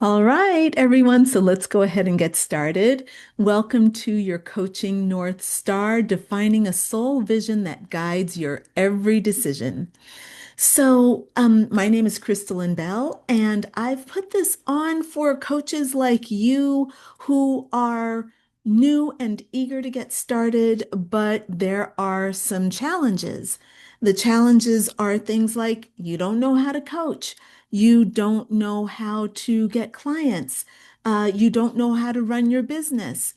All right, everyone. So let's go ahead and get started. Welcome to your Coaching North Star, defining a soul vision that guides your every decision. My name is Crystalline Bell, and I've put this on for coaches like you who are new and eager to get started, but there are some challenges. The challenges are things like you don't know how to coach, you don't know how to get clients, you don't know how to run your business.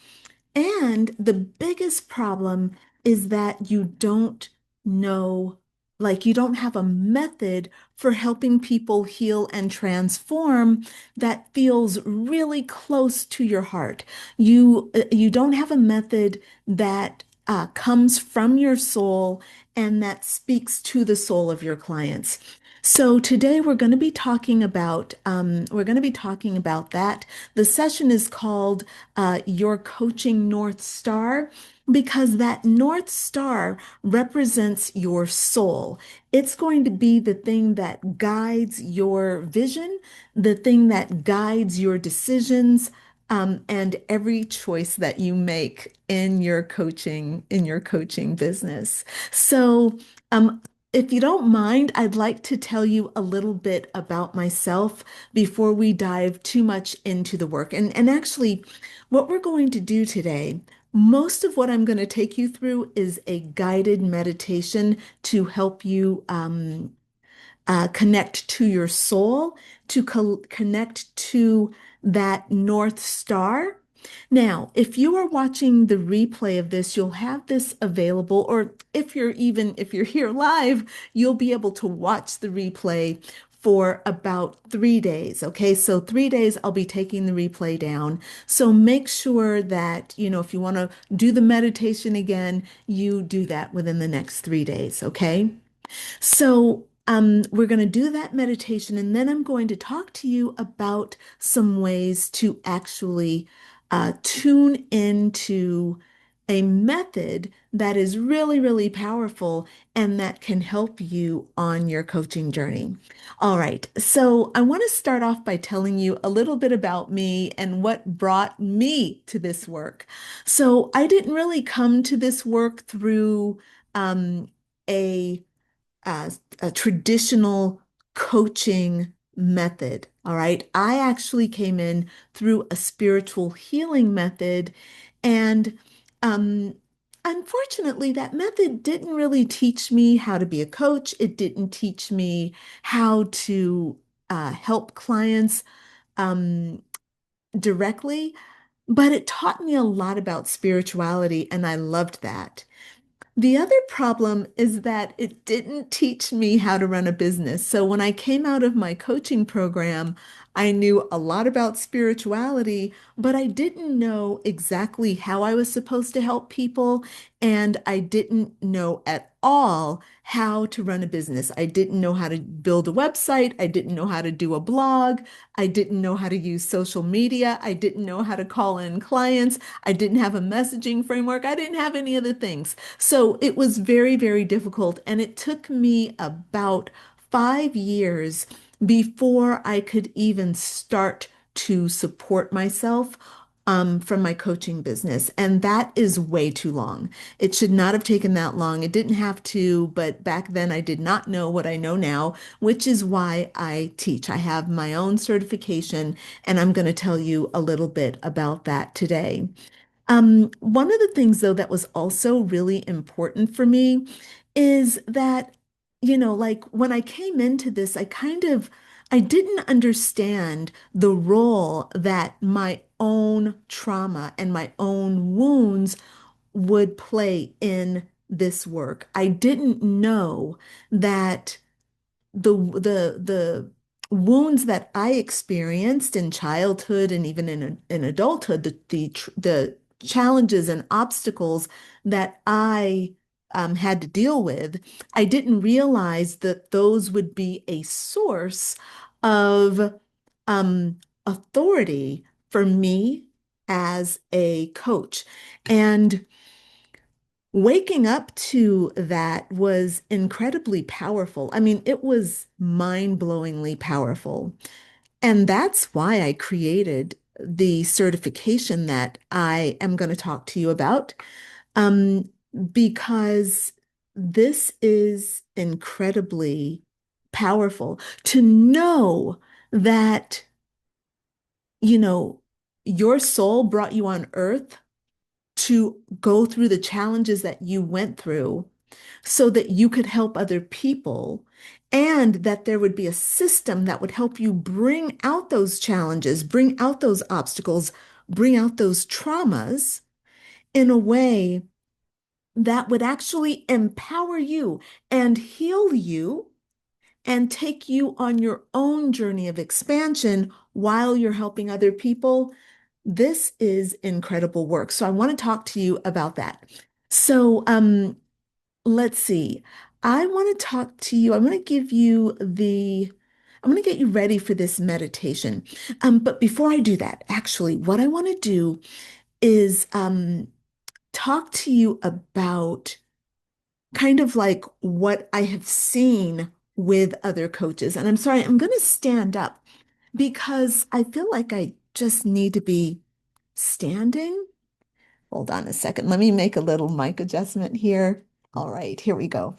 And the biggest problem is that you don't know, like, you don't have a method for helping people heal and transform that feels really close to your heart. You don't have a method that comes from your soul and that speaks to the soul of your clients. So today we're going to be talking about that. The session is called your coaching North Star because that North Star represents your soul. It's going to be the thing that guides your vision, the thing that guides your decisions, and every choice that you make in your coaching business. So, um, if you don't mind, I'd like to tell you a little bit about myself before we dive too much into the work. And actually, what we're going to do today, most of what I'm going to take you through is a guided meditation to help you connect to your soul, to connect to that North Star. Now, if you are watching the replay of this, you'll have this available, or if you're here live, you'll be able to watch the replay for about 3 days. Okay, so 3 days I'll be taking the replay down. So make sure that, if you want to do the meditation again, you do that within the next 3 days. Okay. We're going to do that meditation, and then I'm going to talk to you about some ways to actually tune into a method that is really, really powerful and that can help you on your coaching journey. All right, so I want to start off by telling you a little bit about me and what brought me to this work. So, I didn't really come to this work through um, a a traditional coaching method. All right. I actually came in through a spiritual healing method. And um, unfortunately, that method didn't really teach me how to be a coach. It didn't teach me how to help clients um, directly, but it taught me a lot about spirituality, and I loved that. The other problem is that it didn't teach me how to run a business. So when I came out of my coaching program, I knew a lot about spirituality, but I didn't know exactly how I was supposed to help people. And I didn't know at all how to run a business. I didn't know how to build a website. I didn't know how to do a blog. I didn't know how to use social media. I didn't know how to call in clients. I didn't have a messaging framework. I didn't have any of the things. So it was very, very difficult. And it took me about 5 years before I could even start to support myself from my coaching business. And that is way too long. It should not have taken that long. It didn't have to, but back then I did not know what I know now, which is why I teach. I have my own certification, and I'm going to tell you a little bit about that today. One of the things, though, that was also really important for me is that, like when I came into this, I didn't understand the role that my own trauma and my own wounds would play in this work. I didn't know that the wounds that I experienced in childhood and even in adulthood, the challenges and obstacles that I had to deal with, I didn't realize that those would be a source of authority for me as a coach. And waking up to that was incredibly powerful. I mean, it was mind-blowingly powerful. And that's why I created the certification that I am going to talk to you about, um, because this is incredibly powerful to know that, you know, your soul brought you on earth to go through the challenges that you went through so that you could help other people, and that there would be a system that would help you bring out those challenges, bring out those obstacles, bring out those traumas in a way that would actually empower you and heal you and take you on your own journey of expansion while you're helping other people. This is incredible work. So I want to talk to you about that. So, let's see. I want to talk to you. I'm going to get you ready for this meditation. But before I do that, actually, what I want to do is talk to you about kind of like what I have seen with other coaches. And I'm sorry, I'm going to stand up because I feel like I just need to be standing. Hold on a second. Let me make a little mic adjustment here. All right, here we go.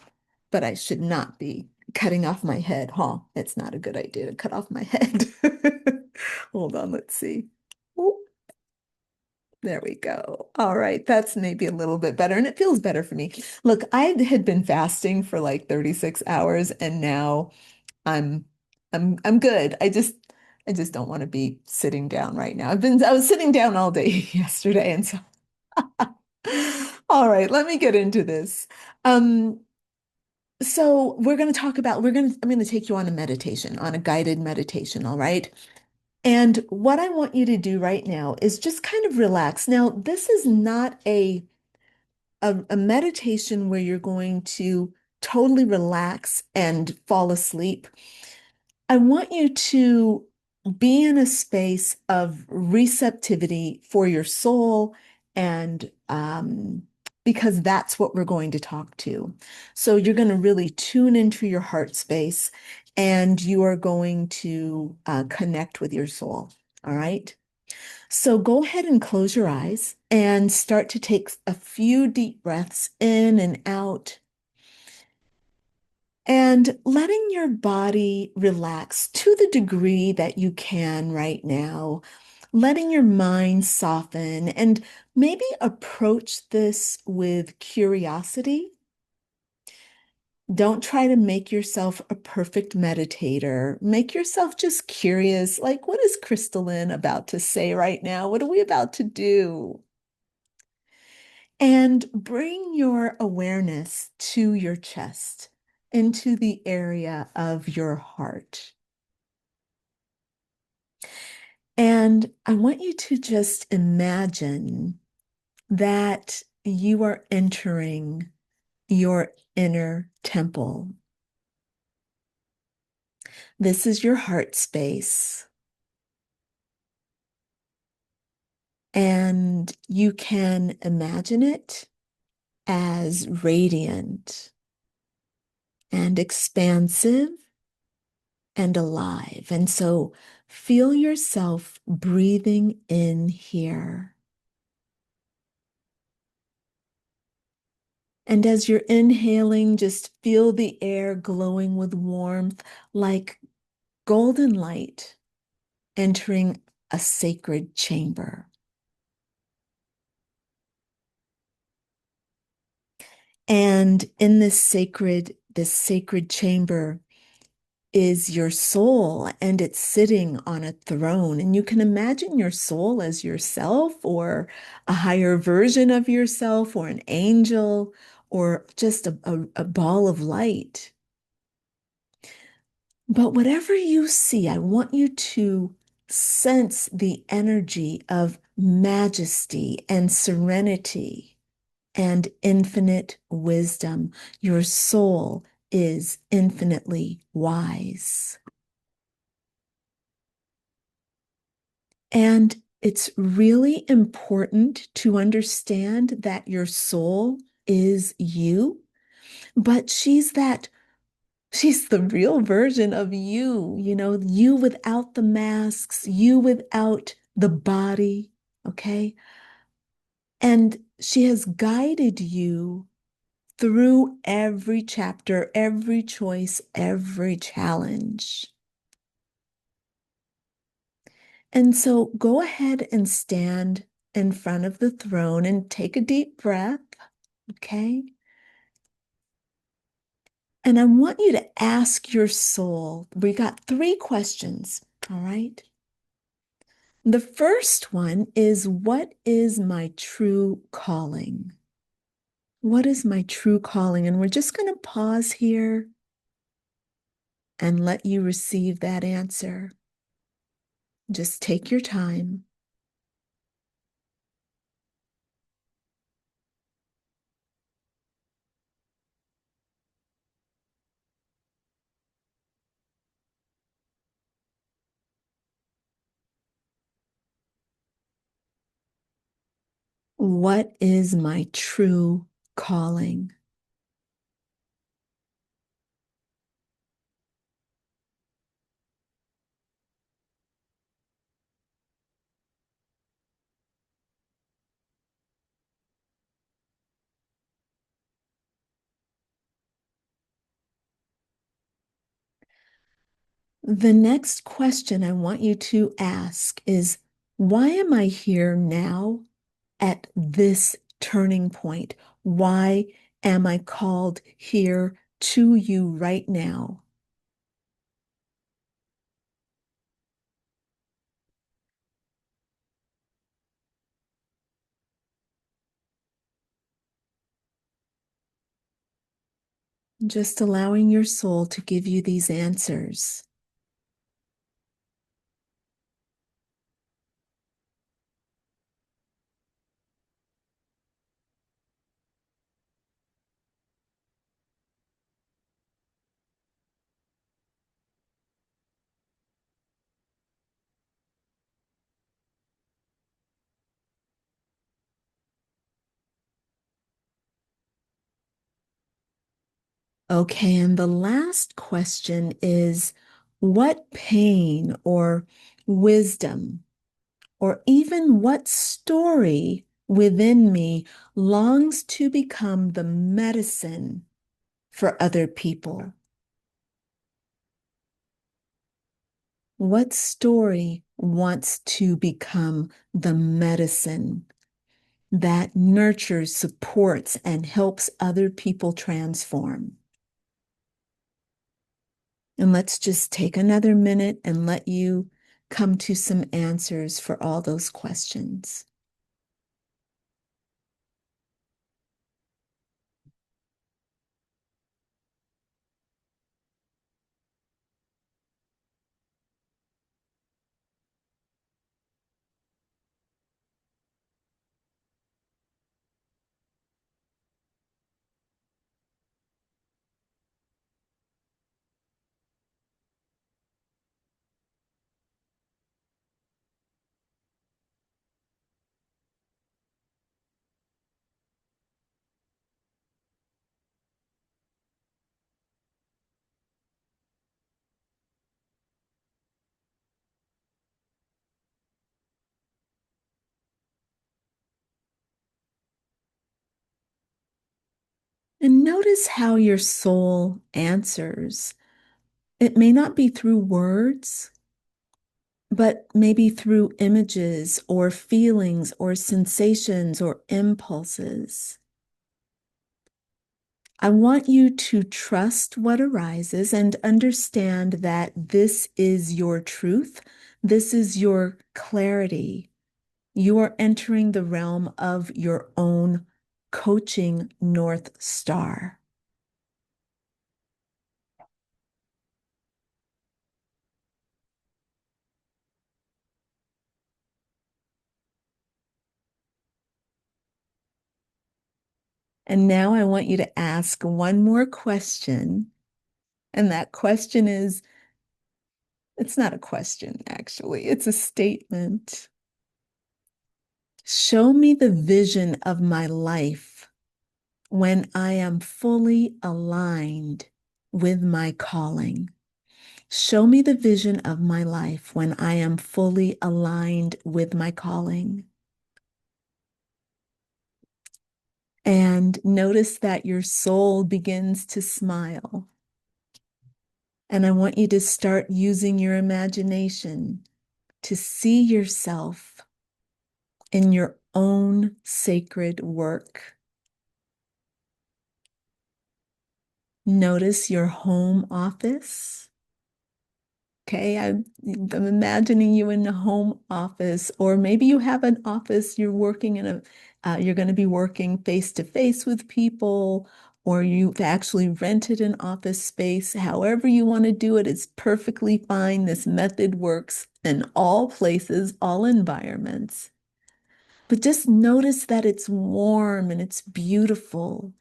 But I should not be cutting off my head, huh? It's not a good idea to cut off my head. Hold on, let's see. Oh, there we go. All right, that's maybe a little bit better, and it feels better for me. Look, I had been fasting for like 36 hours, and now I'm I'm good. I just don't want to be sitting down right now. I was sitting down all day yesterday, and so all right, let me get into this. Um, so I'm going to take you on a meditation, on a guided meditation, all right? And what I want you to do right now is just kind of relax. Now, this is not a meditation where you're going to totally relax and fall asleep. I want you to be in a space of receptivity for your soul, and because that's what we're going to talk to. So you're going to really tune into your heart space, and you are going to connect with your soul. All right. So go ahead and close your eyes and start to take a few deep breaths in and out, and letting your body relax to the degree that you can right now, letting your mind soften, and maybe approach this with curiosity. Don't try to make yourself a perfect meditator. Make yourself just curious, like, what is Crystalline about to say right now? What are we about to do? And bring your awareness to your chest, into the area of your heart. And I want you to just imagine that you are entering your inner temple. This is your heart space, and you can imagine it as radiant and expansive and alive. And so feel yourself breathing in here. And as you're inhaling, just feel the air glowing with warmth, like golden light entering a sacred chamber. And in this sacred chamber is your soul, and it's sitting on a throne. And you can imagine your soul as yourself, or a higher version of yourself, or an angel, or just a ball of light. But whatever you see, I want you to sense the energy of majesty and serenity and infinite wisdom. Your soul is infinitely wise. And it's really important to understand that your soul is you, but she's that She's the real version of you without the masks, you without the body, okay? And she has guided you through every chapter, every choice, every challenge. And so go ahead and stand in front of the throne and take a deep breath, okay? And I want you to ask your soul. We got 3 questions, all right? The first one is, what is my true calling? What is my true calling? And we're just going to pause here and let you receive that answer. Just take your time. What is my true calling? The next question I want you to ask is, why am I here now at this turning point? Why am I called here to you right now? Just allowing your soul to give you these answers. Okay, and the last question is, what pain or wisdom or even what story within me longs to become the medicine for other people? What story wants to become the medicine that nurtures, supports, and helps other people transform? And let's just take another minute and let you come to some answers for all those questions. And notice how your soul answers. It may not be through words, but maybe through images or feelings or sensations or impulses. I want you to trust what arises and understand that this is your truth. This is your clarity. You are entering the realm of your own coaching North Star. And now I want you to ask one more question. And that question is, it's not a question, actually, it's a statement. Show me the vision of my life when I am fully aligned with my calling. Show me the vision of my life when I am fully aligned with my calling. And notice that your soul begins to smile. And I want you to start using your imagination to see yourself in your own sacred work. Notice your home office. Okay, I'm imagining you in a home office, or maybe you have an office you're working in you're going to be working face to face with people, or you've actually rented an office space. However you want to do it is perfectly fine. This method works in all places, all environments. But just notice that it's warm and it's beautiful.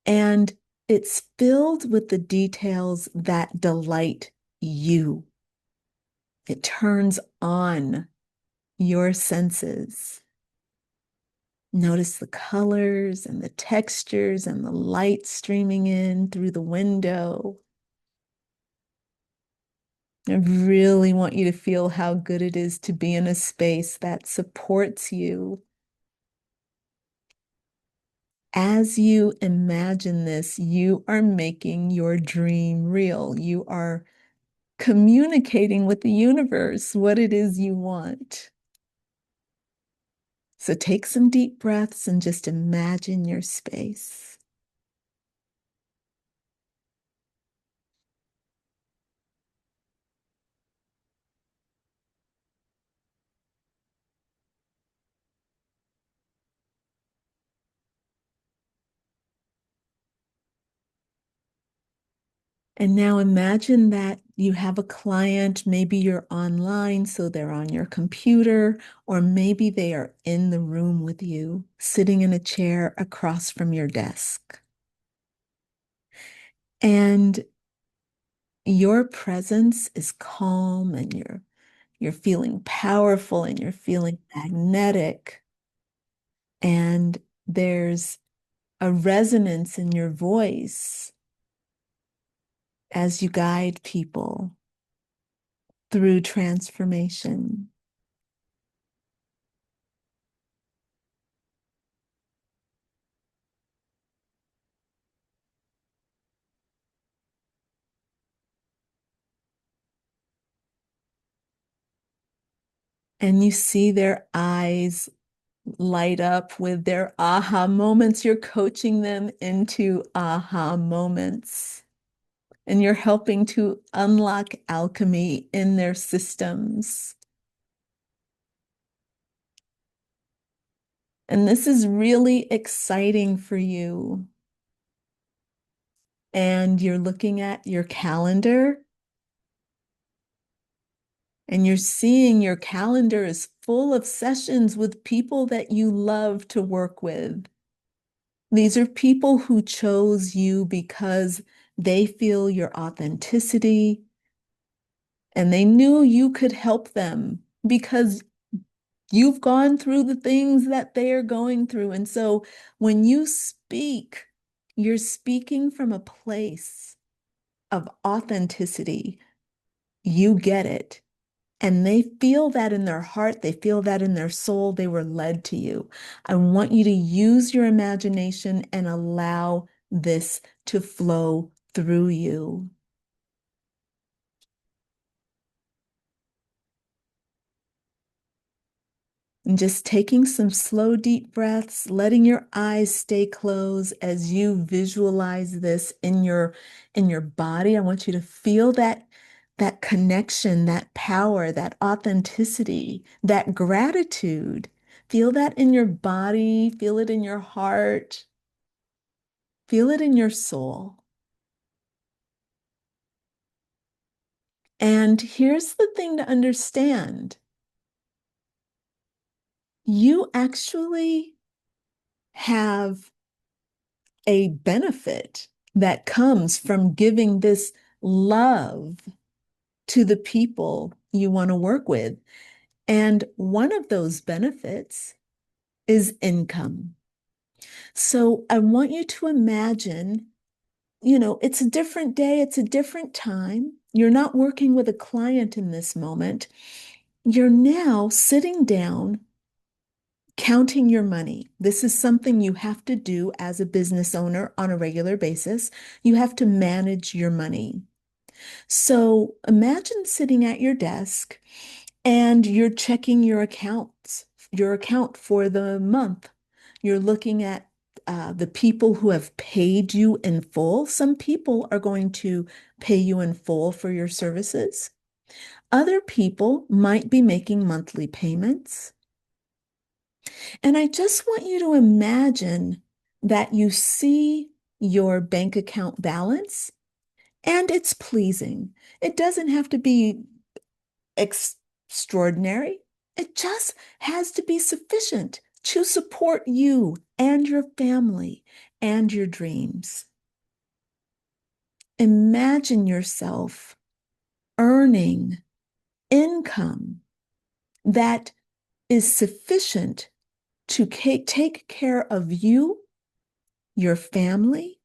And it's filled with the details that delight you. It turns on your senses. Notice the colors and the textures and the light streaming in through the window. I really want you to feel how good it is to be in a space that supports you. As you imagine this, you are making your dream real. You are communicating with the universe what it is you want. So take some deep breaths and just imagine your space. And now imagine that you have a client, maybe you're online, so they're on your computer, or maybe they are in the room with you, sitting in a chair across from your desk. And your presence is calm and you're feeling powerful and you're feeling magnetic. And there's a resonance in your voice as you guide people through transformation. And you see their eyes light up with their aha moments. You're coaching them into aha moments. And you're helping to unlock alchemy in their systems. And this is really exciting for you. And you're looking at your calendar and you're seeing your calendar is full of sessions with people that you love to work with. These are people who chose you because they feel your authenticity and they knew you could help them because you've gone through the things that they are going through. And so when you speak, you're speaking from a place of authenticity. You get it. And they feel that in their heart, they feel that in their soul, they were led to you. I want you to use your imagination and allow this to flow through you. And just taking some slow, deep breaths, letting your eyes stay closed as you visualize this in your body. I want you to feel that connection, that power, that authenticity, that gratitude. Feel that in your body, feel it in your heart, feel it in your soul. And here's the thing to understand. You actually have a benefit that comes from giving this love to the people you want to work with. And one of those benefits is income. So I want you to imagine it's a different day, it's a different time. You're not working with a client in this moment. You're now sitting down, counting your money. This is something you have to do as a business owner on a regular basis. You have to manage your money. So imagine sitting at your desk and you're checking your account for the month. You're looking at the people who have paid you in full. Some people are going to pay you in full for your services. Other people might be making monthly payments. And I just want you to imagine that you see your bank account balance and it's pleasing. It doesn't have to be extraordinary. It just has to be sufficient to support you and your family and your dreams. Imagine yourself earning income that is sufficient to take care of you, your family,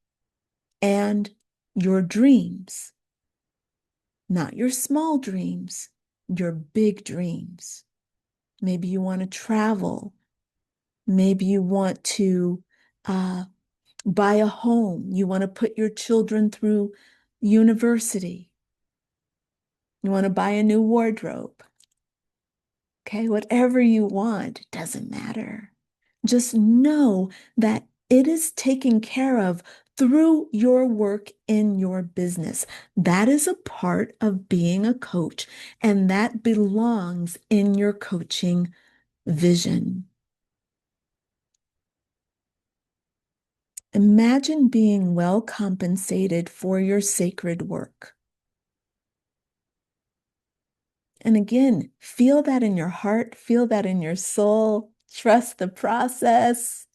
and your dreams. Not your small dreams, your big dreams. Maybe you want to travel. Maybe you want to uh, buy a home. You want to put your children through university. You want to buy a new wardrobe. Okay, whatever you want, it doesn't matter. Just know that it is taken care of through your work in your business. That is a part of being a coach, and that belongs in your coaching vision. Imagine being well compensated for your sacred work. And again, feel that in your heart, feel that in your soul, trust the process.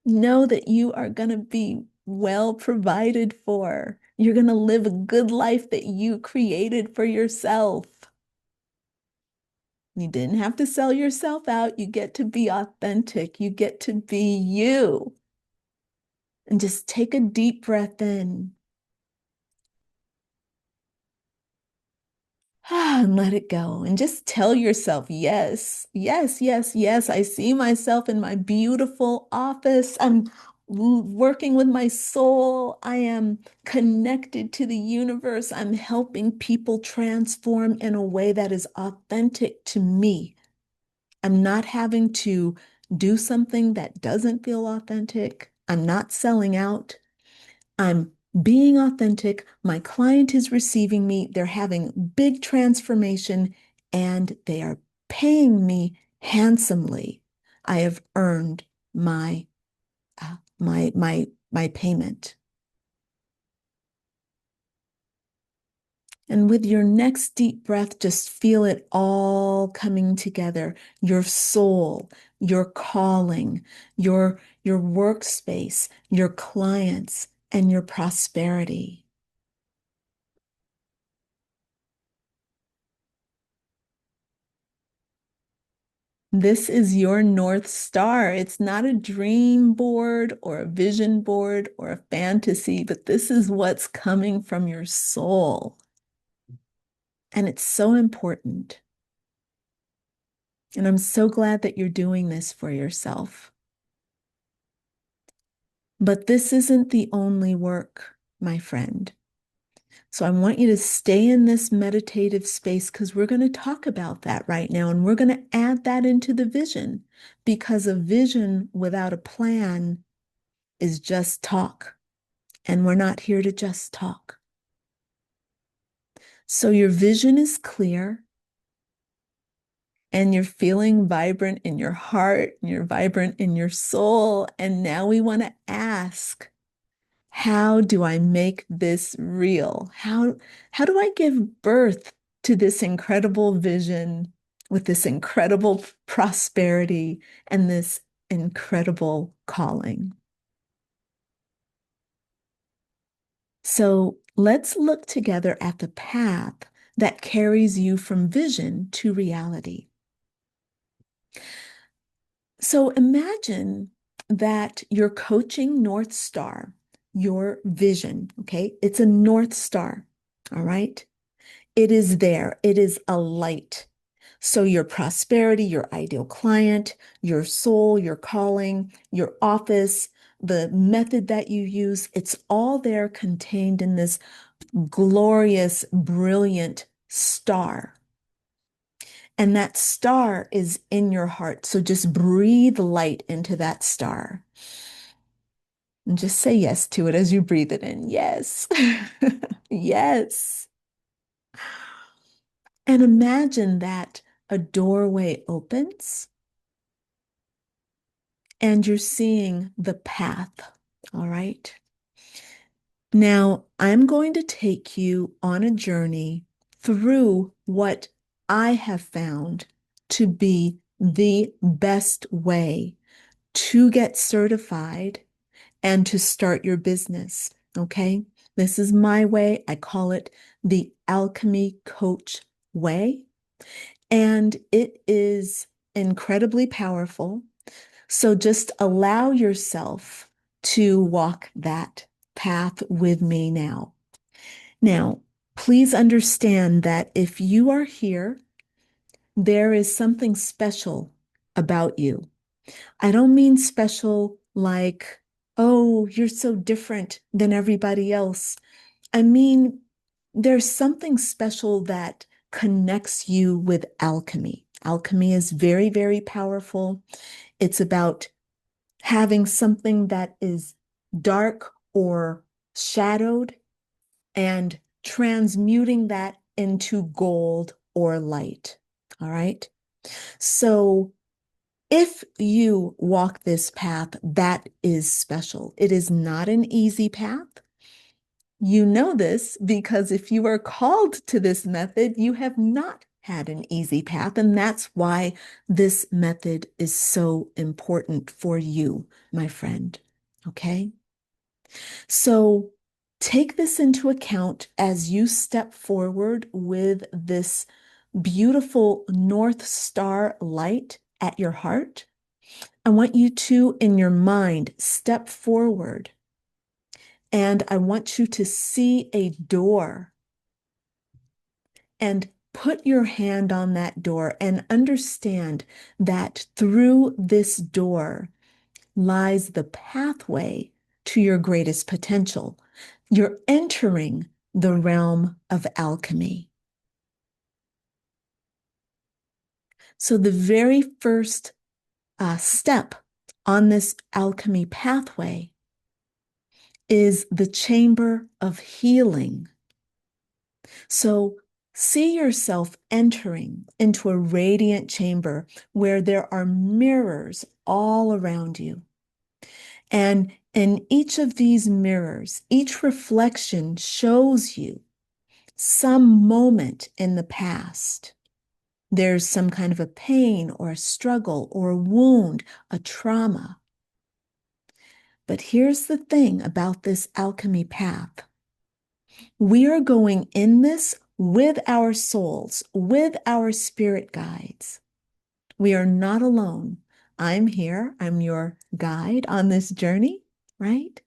Know that you are going to be well provided for. You're going to live a good life that you created for yourself. You didn't have to sell yourself out. You get to be authentic. You get to be you. And just take a deep breath in. And let it go. And just tell yourself, yes, yes, yes, yes. I see myself in my beautiful office. I'm working with my soul. I am connected to the universe. I'm helping people transform in a way that is authentic to me. I'm not having to do something that doesn't feel authentic. I'm not selling out. I'm being authentic. My client is receiving me. They're having big transformation and they are paying me handsomely. I have earned my my payment. And with your next deep breath, just feel it all coming together. Your soul, your calling, your workspace, your clients, and your prosperity. This is your North Star. It's not a dream board or a vision board or a fantasy, but this is what's coming from your soul. And it's so important. And I'm so glad that you're doing this for yourself. But this isn't the only work, my friend. So I want you to stay in this meditative space because we're going to talk about that right now. And we're going to add that into the vision because a vision without a plan is just talk. And we're not here to just talk. So your vision is clear and you're feeling vibrant in your heart and you're vibrant in your soul. And now we want to ask, how do I make this real? How do I give birth to this incredible vision with this incredible prosperity and this incredible calling? So let's look together at the path that carries you from vision to reality. So imagine that your coaching North Star your vision, okay? It's a North Star, all right? It is there. It is a light. So your prosperity, your ideal client, your soul, your calling, your office, the method that you use, it's all there contained in this glorious, brilliant star. And that star is in your heart. So just breathe light into that star. And just say yes to it as you breathe it in. Yes. Yes. And imagine that a doorway opens and you're seeing the path. All right. Now, I'm going to take you on a journey through what I have found to be the best way to get certified and to start your business. Okay. This is my way. I call it the Alchemy Coach way. And it is incredibly powerful. So just allow yourself to walk that path with me now. Now, please understand that if you are here, there is something special about you. I don't mean special like, oh, you're so different than everybody else. I mean, there's something special that connects you with alchemy. Alchemy is very, very powerful. It's about having something that is dark or shadowed and transmuting that into gold or light. All right. So if you walk this path, that is special. It is not an easy path. You know this because if you are called to this method, you have not had an easy path. And that's why this method is so important for you, my friend. Okay. So take this into account as you step forward with this beautiful North Star light at your heart. I want you to, in your mind, step forward. And I want you to see a door and put your hand on that door and understand that through this door lies the pathway to your greatest potential. You're entering the realm of alchemy. So the very first step on this alchemy pathway is the chamber of healing. So see yourself entering into a radiant chamber where there are mirrors all around you. And in each of these mirrors, each reflection shows you some moment in the past. There's some kind of a pain or a struggle or a wound, a trauma. But here's the thing about this alchemy path. We are going in this with our souls, with our spirit guides. We are not alone. I'm here. I'm your guide on this journey, right?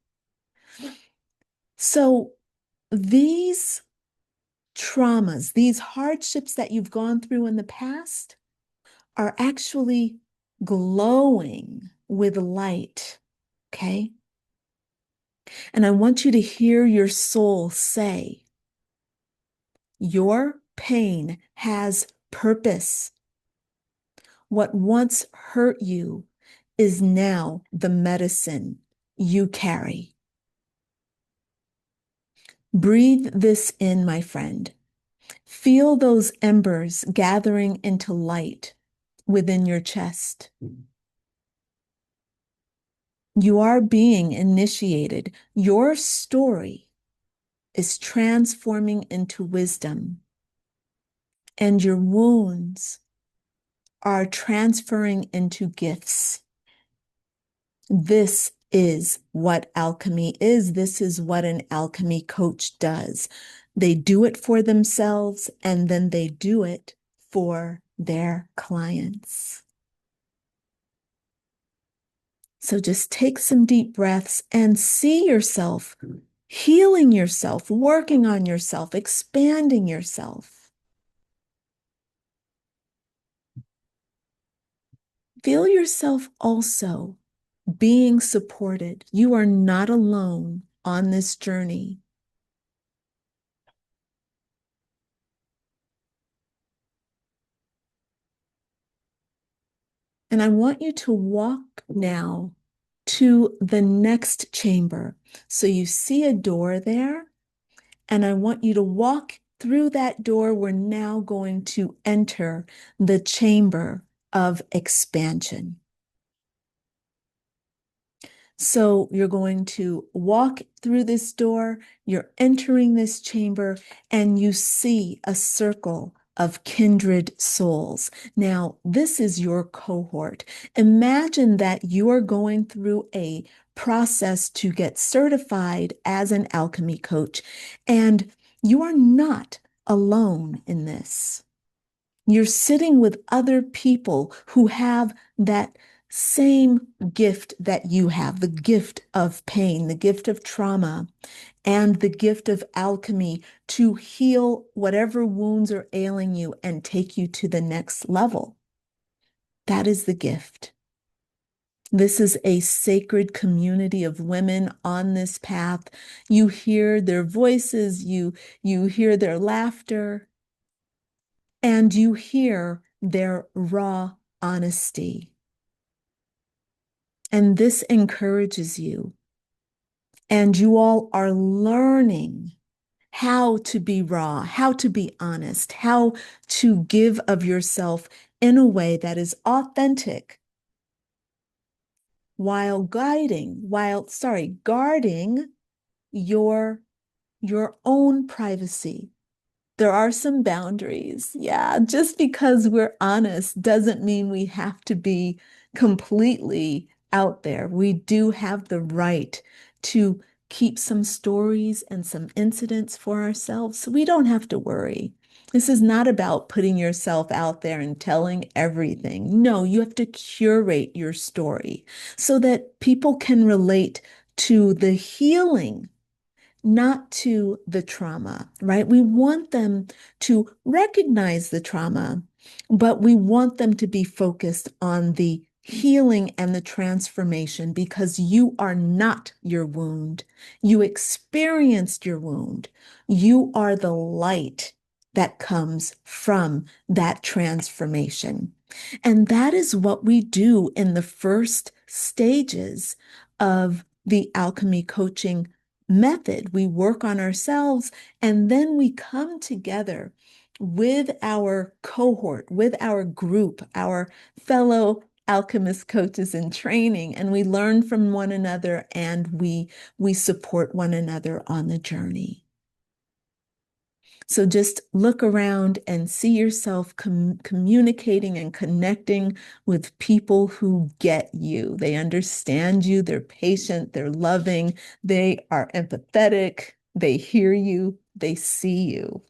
So these traumas, these hardships that you've gone through in the past are actually glowing with light, okay? And I want you to hear your soul say, your pain has purpose. What once hurt you is now the medicine you carry. Breathe this in, my friend. Feel those embers gathering into light within your chest. You are being initiated. Your story is transforming into wisdom, and your wounds are transferring into gifts. This is what alchemy is. This is what an alchemy coach does. They do it for themselves, and then they do it for their clients. So just take some deep breaths and see yourself healing yourself, working on yourself, expanding yourself. Feel yourself also being supported. You are not alone on this journey. And I want you to walk now to the next chamber. So you see a door there, and I want you to walk through that door. We're now going to enter the chamber of expansion. So you're going to walk through this door, you're entering this chamber, and you see a circle of kindred souls. Now, this is your cohort. Imagine that you are going through a process to get certified as an alchemy coach, and you are not alone in this. You're sitting with other people who have that same gift that you have, the gift of pain, the gift of trauma, and the gift of alchemy to heal whatever wounds are ailing you and take you to the next level. That is the gift. This is a sacred community of women on this path. You hear their voices, you hear their laughter, and you hear their raw honesty. And this encourages you. And you all are learning how to be raw, how to be honest, how to give of yourself in a way that is authentic while guarding your own privacy. There are some boundaries. Yeah, just because we're honest doesn't mean we have to be completely out there. We do have the right to keep some stories and some incidents for ourselves, so we don't have to worry. This is not about putting yourself out there and telling everything. No, you have to curate your story so that people can relate to the healing, not to the trauma, right? We want them to recognize the trauma, but we want them to be focused on the healing and the transformation because you are not your wound. You experienced your wound. You are the light that comes from that transformation. And that is what we do in the first stages of the alchemy coaching method. We work on ourselves and then we come together with our cohort, with our group, our fellow alchemist coaches in training, and we learn from one another and we support one another on the journey. So just look around and see yourself communicating and connecting with people who get you. They understand you, they're patient, they're loving, they are empathetic, they hear you, they see you.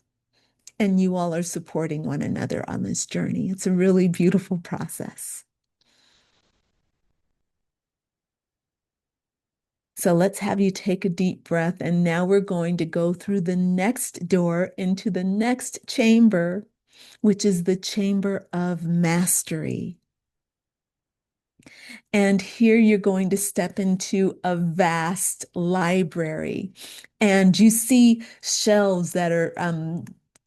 And you all are supporting one another on this journey. It's a really beautiful process. So let's have you take a deep breath. And now we're going to go through the next door into the next chamber, which is the chamber of mastery. And here you're going to step into a vast library. And you see shelves that are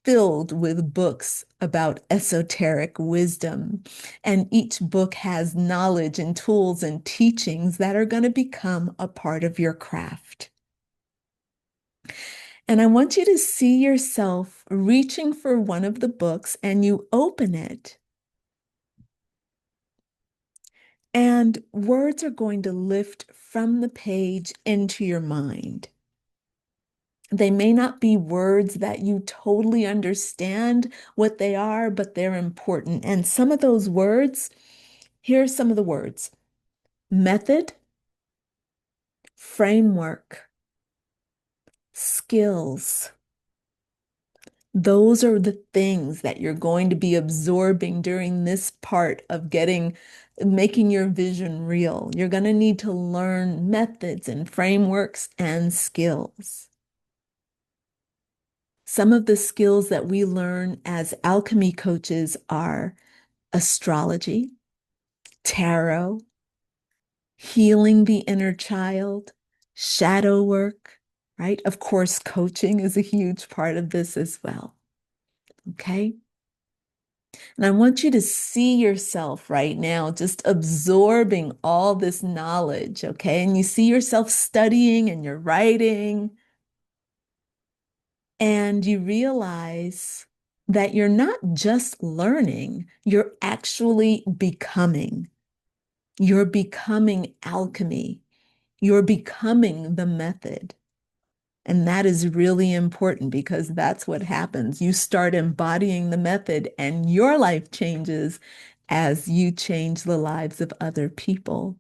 filled with books about esoteric wisdom. And each book has knowledge and tools and teachings that are going to become a part of your craft. And I want you to see yourself reaching for one of the books and you open it. And words are going to lift from the page into your mind. They may not be words that you totally understand what they are, but they're important. And some of those words, here are some of the words: method, framework, skills, Those are the things that you're going to be absorbing during this part of making your vision real. You're going to need to learn methods and frameworks and skills. Some of the skills that we learn as alchemy coaches are astrology, tarot, healing the inner child, shadow work, right? Of course, coaching is a huge part of this as well. Okay. And I want you to see yourself right now just absorbing all this knowledge. Okay. And you see yourself studying and you're writing, and you realize that you're not just learning, you're actually becoming. You're becoming alchemy. You're becoming the method. And that is really important because that's what happens. You start embodying the method, and your life changes as you change the lives of other people.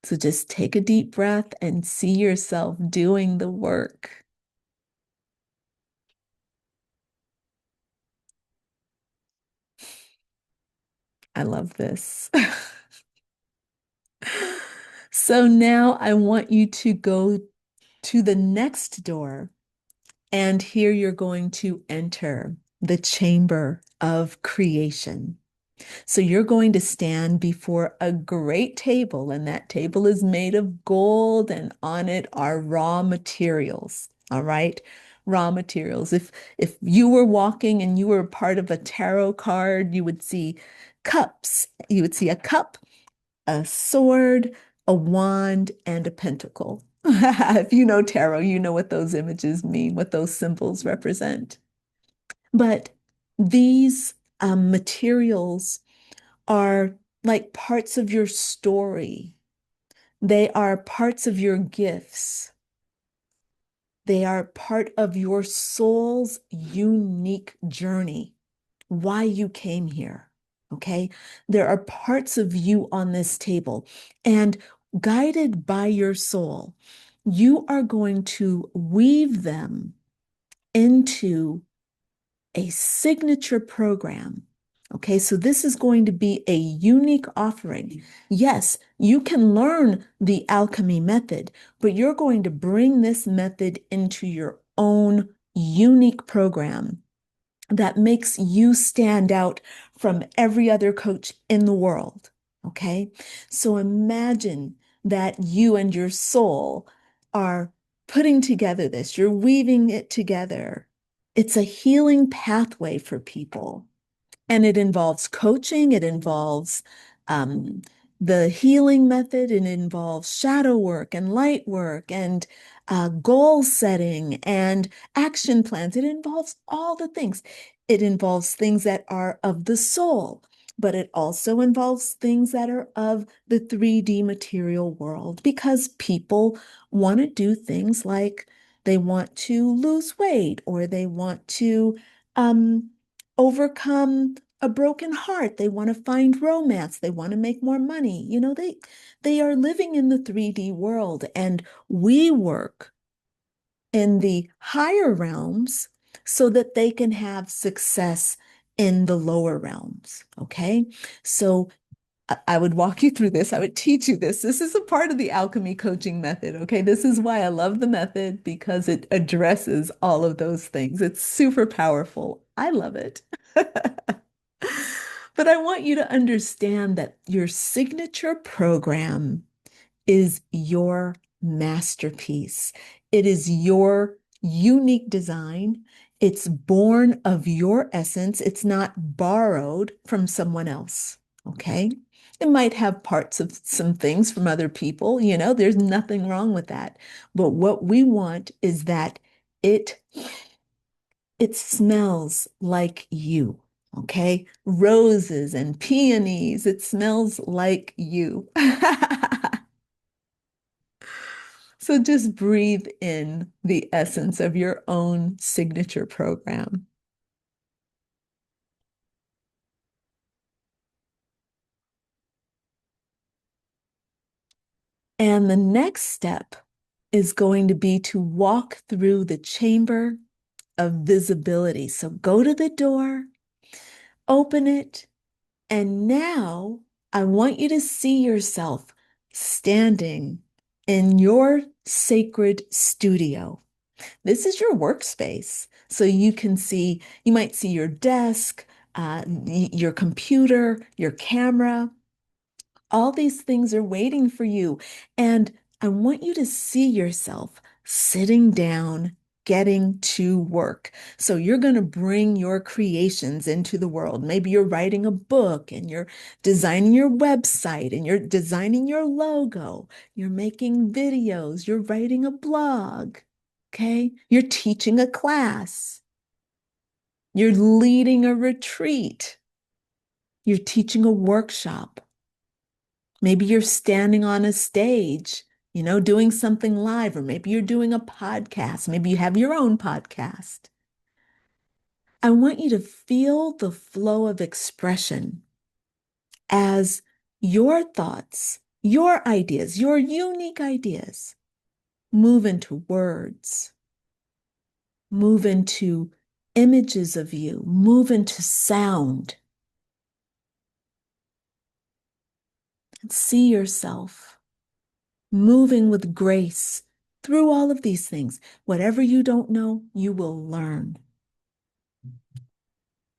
So just take a deep breath and see yourself doing the work. I love this. So now I want you to go to the next door, and here you're going to enter the chamber of creation. So you're going to stand before a great table, and that table is made of gold, and on it are raw materials. All right. Raw materials. If you were walking and you were part of a tarot card, you would see cups. You would see a cup, a sword, a wand, and a pentacle. If you know tarot, you know what those images mean, what those symbols represent. But these materials are like parts of your story. They are parts of your gifts. They are part of your soul's unique journey, why you came here. Okay. There are parts of you on this table, and guided by your soul, you are going to weave them into a signature program. Okay, so this is going to be a unique offering. Yes, you can learn the alchemy method, but you're going to bring this method into your own unique program that makes you stand out from every other coach in the world. Okay, so imagine that you and your soul are putting together this, you're weaving it together. It's a healing pathway for people. And it involves coaching, it involves um, the healing method, it involves shadow work and light work and goal setting and action plans. It involves all the things. It involves things that are of the soul, but it also involves things that are of the 3D material world, because people want to do things like they want to lose weight, or they want to um, overcome a broken heart. They want to find romance. They want to make more money. They are living in the 3D world, and we work in the higher realms so that they can have success in the lower realms. Okay. So I would walk you through this. I would teach you this. This is a part of the alchemy coaching method. Okay. This is why I love the method, because it addresses all of those things. It's super powerful. I love it. But I want you to understand that your signature program is your masterpiece. It is your unique design. It's born of your essence. It's not borrowed from someone else. Okay. It might have parts of some things from other people, there's nothing wrong with that. But what we want is that it it smells like you. Okay. Roses and peonies. It smells like you. So just breathe in the essence of your own signature program. And the next step is going to be to walk through the chamber of visibility. So go to the door, open it, and now I want you to see yourself standing in your sacred studio. This is your workspace. So you might see your desk, your computer, your camera. All these things are waiting for you. And I want you to see yourself sitting down, getting to work. So you're going to bring your creations into the world. Maybe you're writing a book and you're designing your website and you're designing your logo. You're making videos. You're writing a blog. Okay. You're teaching a class. You're leading a retreat. You're teaching a workshop. Maybe you're standing on a stage, doing something live, or maybe you're doing a podcast. Maybe you have your own podcast. I want you to feel the flow of expression as your thoughts, your ideas, your unique ideas move into words, move into images of you, move into sound. And see yourself moving with grace through all of these things. Whatever you don't know, you will learn.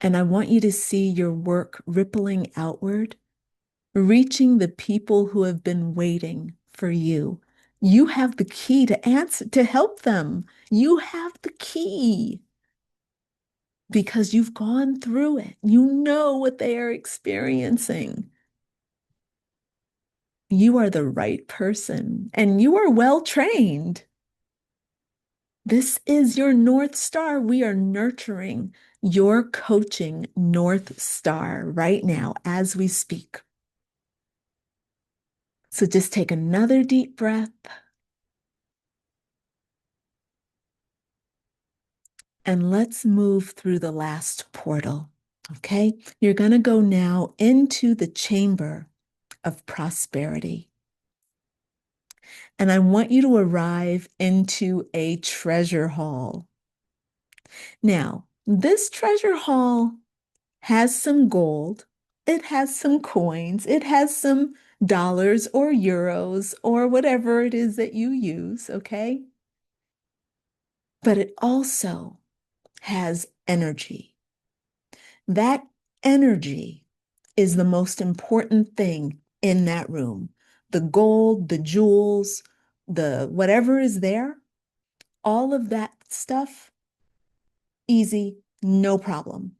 And I want you to see your work rippling outward, reaching the people who have been waiting for you. You have the key to help them. You have the key because you've gone through it. You know what they are experiencing. You are the right person and you are well trained. This is your North Star. We are nurturing your coaching North Star right now as we speak. So just take another deep breath and let's move through the last portal. Okay, you're going to go now into the chamber of prosperity. And I want you to arrive into a treasure hall. Now, this treasure hall has some gold, it has some coins, it has some dollars or euros or whatever it is that you use, okay? But it also has energy. That energy is the most important thing in that room. The gold, the jewels, the whatever is there, all of that stuff, easy, no problem.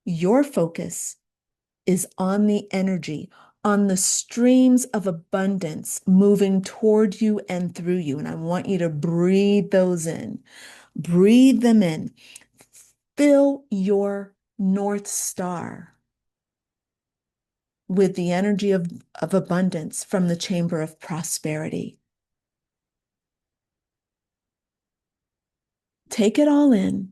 Your focus is on the energy, on the streams of abundance moving toward you and through you. And I want you to breathe those in. Breathe them in. Fill your North Star with the energy of abundance from the chamber of prosperity. Take it all in.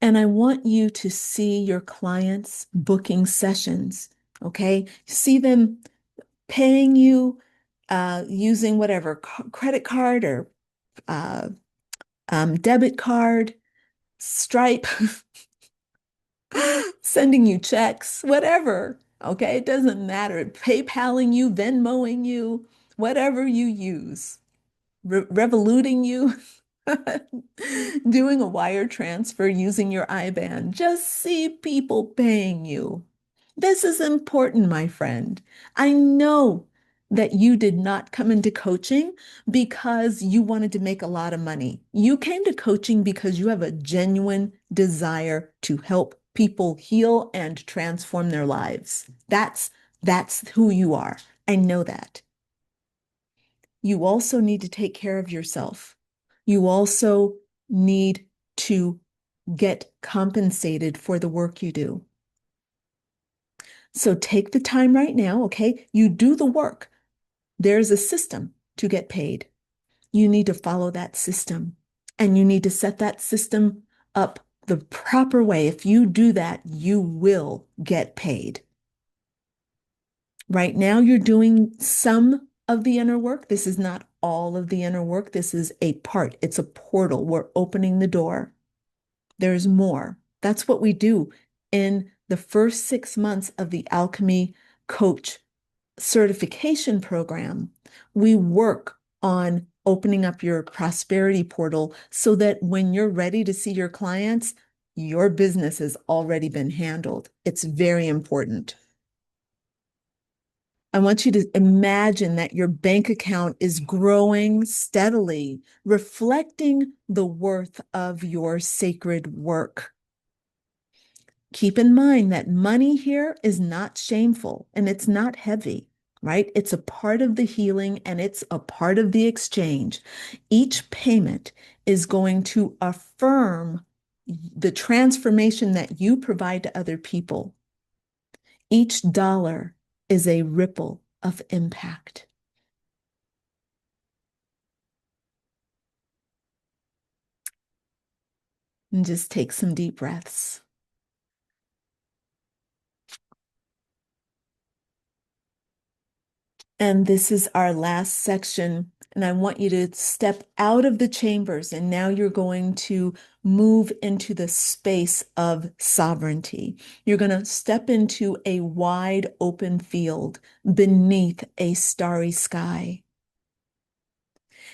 And I want you to see your clients booking sessions, okay? See them paying you using whatever credit card or uh, debit card, Stripe, sending you checks, whatever. Okay, it doesn't matter. PayPaling you, Venmoing you, whatever you use, Revoluting you, doing a wire transfer using your IBAN. Just see people paying you. This is important, my friend. I know that you did not come into coaching because you wanted to make a lot of money. You came to coaching because you have a genuine desire to help people heal and transform their lives. That's who you are. I know that. You also need to take care of yourself. You also need to get compensated for the work you do. So take the time right now, okay? You do the work. There's a system to get paid. You need to follow that system and you need to set that system up the proper way. If you do that, you will get paid. Right now, you're doing some of the inner work. This is not all of the inner work. This is a part, it's a portal. We're opening the door. There's more. That's what we do in the first 6 months of the Alchemy Coach certification program. We work on opening up your prosperity portal so that when you're ready to see your clients, your business has already been handled. It's very important. I want you to imagine that your bank account is growing steadily, reflecting the worth of your sacred work. Keep in mind that money here is not shameful and it's not heavy, right? It's a part of the healing and it's a part of the exchange. Each payment is going to affirm the transformation that you provide to other people. Each dollar is a ripple of impact. And just take some deep breaths. And this is our last section. And I want you to step out of the chambers. And now you're going to move into the space of sovereignty. You're going to step into a wide open field beneath a starry sky.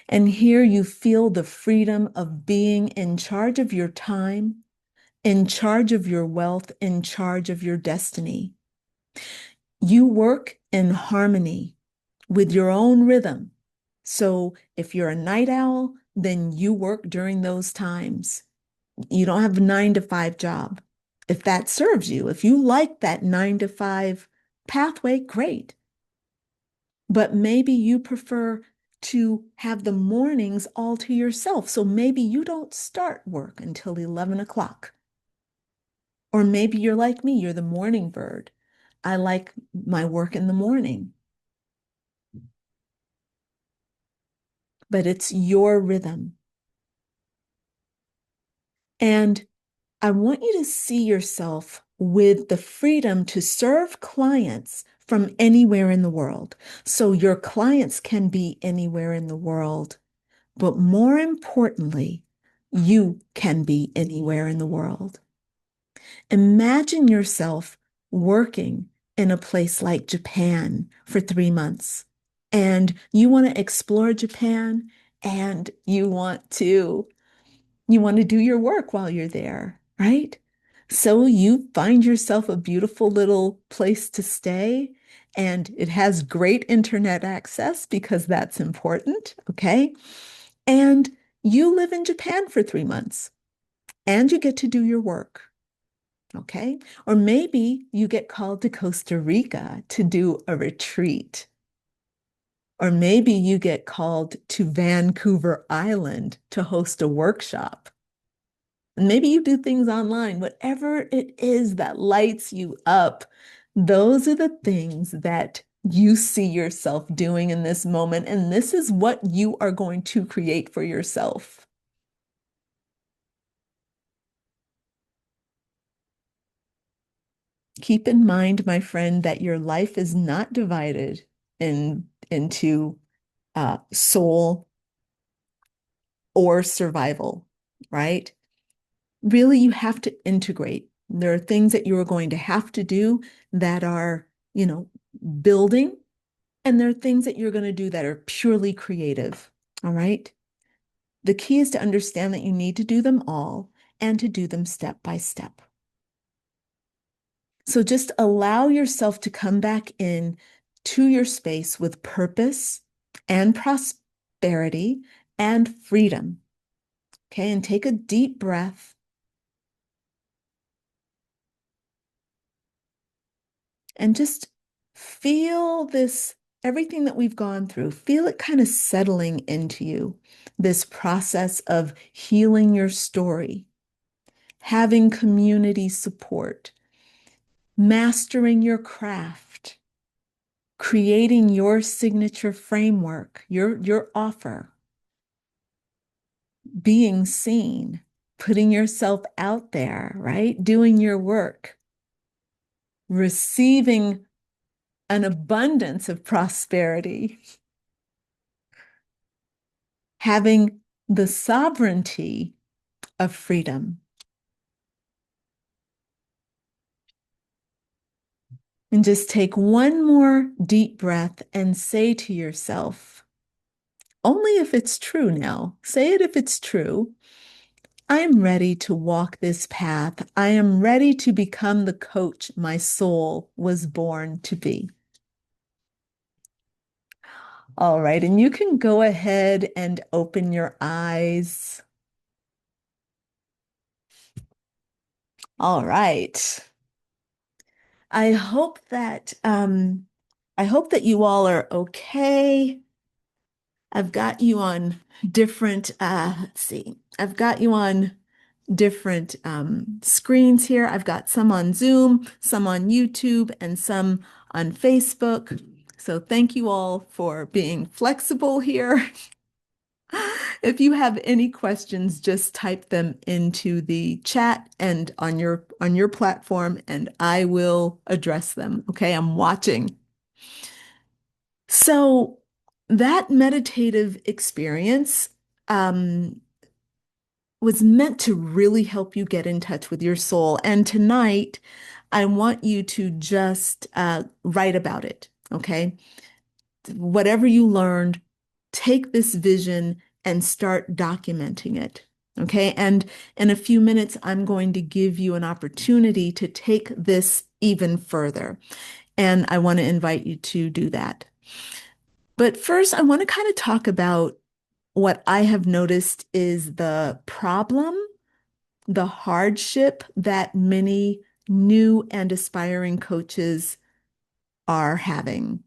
And here you feel the freedom of being in charge of your time, in charge of your wealth, in charge of your destiny. You work in harmony with your own rhythm. So if you're a night owl, then you work during those times. You don't have a 9 to 5 job. If that serves you, if you like that 9 to 5 pathway, great. But maybe you prefer to have the mornings all to yourself. So maybe you don't start work until 11 o'clock. Or maybe you're like me, you're the morning bird. I like my work in the morning. But it's your rhythm. And I want you to see yourself with the freedom to serve clients from anywhere in the world. So your clients can be anywhere in the world, but more importantly, you can be anywhere in the world. Imagine yourself working in a place like Japan for 3 months, and you want to explore Japan and you want to do your work while you're there, right? So you find yourself a beautiful little place to stay, and it has great internet access because that's important, okay? And you live in Japan for 3 months and you get to do your work, okay? Or maybe you get called to Costa Rica to do a retreat. Or maybe you get called to Vancouver Island to host a workshop. Maybe you do things online, whatever it is that lights you up. Those are the things that you see yourself doing in this moment. And this is what you are going to create for yourself. Keep in mind, my friend, that your life is not divided into soul or survival, right? Really, you have to integrate. There are things that you are going to have to do that are, building, and there are things that you're going to do that are purely creative. All right. The key is to understand that you need to do them all and to do them step by step. So just allow yourself to come back in to your space with purpose and prosperity and freedom. Okay. And take a deep breath and just feel this, everything that we've gone through, feel it kind of settling into you. This process of healing your story, having community support, mastering your craft, creating your signature framework, your offer, being seen, putting yourself out there, right? Doing your work, receiving an abundance of prosperity, having the sovereignty of freedom. And just take one more deep breath and say to yourself, only if it's true now, say it if it's true. I am ready to walk this path. I am ready to become the coach my soul was born to be. All right, and you can go ahead and open your eyes. All right. I hope that you all are okay. I've got you on different let's see. I've got you on different screens here. I've got some on Zoom, some on YouTube, and some on Facebook. So thank you all for being flexible here. If you have any questions, just type them into the chat and on your platform, and I will address them. Okay, I'm watching. So that meditative experience was meant to really help you get in touch with your soul. And tonight, I want you to just write about it. Okay, whatever you learned, take this vision and start documenting it. Okay. And in a few minutes, I'm going to give you an opportunity to take this even further. And I want to invite you to do that. But first, I want to kind of talk about what I have noticed is the problem, the hardship that many new and aspiring coaches are having.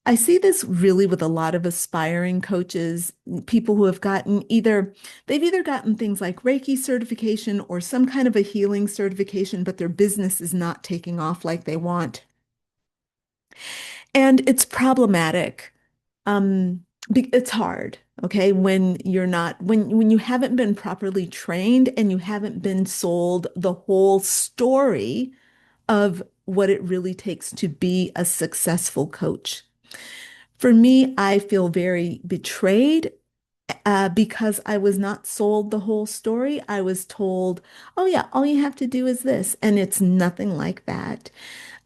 I see this really with a lot of aspiring coaches, people who have they've either gotten things like Reiki certification or some kind of a healing certification, but their business is not taking off like they want. And it's problematic. Um, it's hard, okay, when you haven't been properly trained and you haven't been sold the whole story of what it really takes to be a successful coach. For me, I feel very betrayed because I was not sold the whole story. I was told, oh, yeah, all you have to do is this. And it's nothing like that.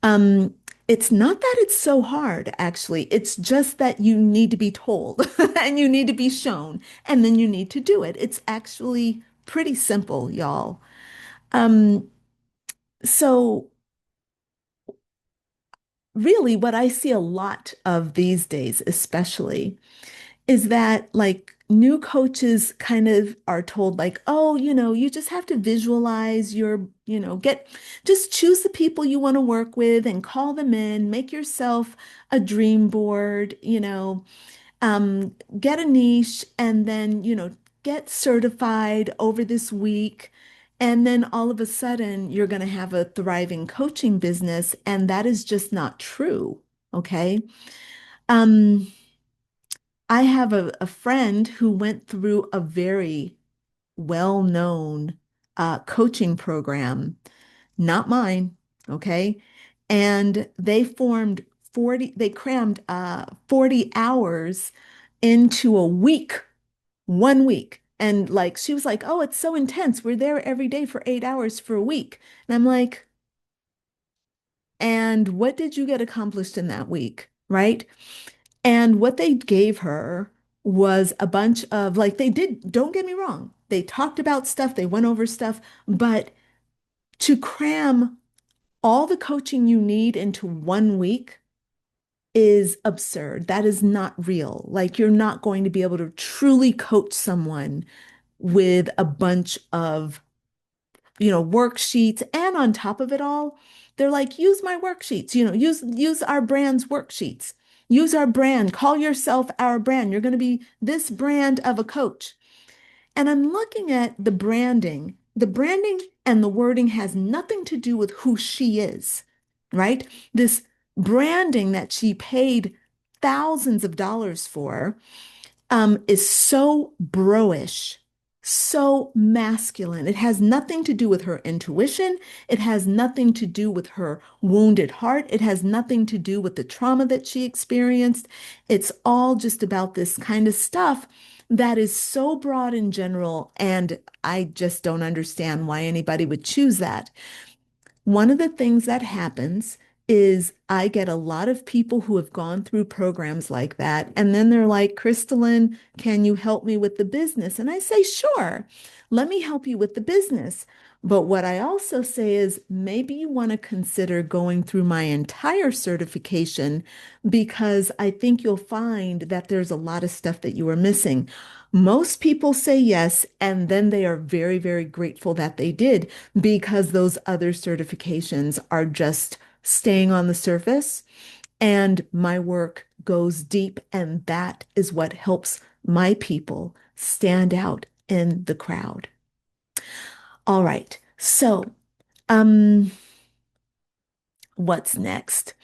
Um, it's not that it's so hard, actually. It's just that you need to be told and you need to be shown and then you need to do it. It's actually pretty simple, y'all. Um, so, really, what I see a lot of these days, especially, is that like new coaches kind of are told like, oh, you just have to visualize just choose the people you want to work with and call them in, make yourself a dream board, get a niche and then, get certified over this week. And then all of a sudden you're going to have a thriving coaching business. And that is just not true. Okay. Um, I have a friend who went through a very well-known coaching program, not mine, okay? And they crammed 40 hours into a week, 1 week. And like she was like, oh, it's so intense. We're there every day for 8 hours for a week. And I'm like, and what did you get accomplished in that week? Right? And what they gave her was a bunch of like, don't get me wrong, they talked about stuff, they went over stuff, but to cram all the coaching you need into 1 week is absurd. That is not real. Like, you're not going to be able to truly coach someone with a bunch of worksheets. And on top of it all, they're like, use my worksheets, use our brand's worksheets. Use our brand. Call yourself our brand. You're going to be this brand of a coach. And I'm looking at the branding. The branding and the wording has nothing to do with who she is, right? This branding that she paid thousands of dollars for is so bro-ish. so masculine. It has nothing to do with her intuition. It has nothing to do with her wounded heart. It has nothing to do with the trauma that she experienced. It's all just about this kind of stuff that is so broad in general. And I just don't understand why anybody would choose that. One of the things that happens is I get a lot of people who have gone through programs like that, and then they're like, Crystalline, can you help me with the business? And I say, sure, let me help you with the business. But what I also say is maybe you want to consider going through my entire certification because I think you'll find that there's a lot of stuff that you are missing. Most people say yes, and then they are very, very grateful that they did because those other certifications are just staying on the surface. And my work goes deep, and that is what helps my people stand out in the crowd. All right. So, um, what's next?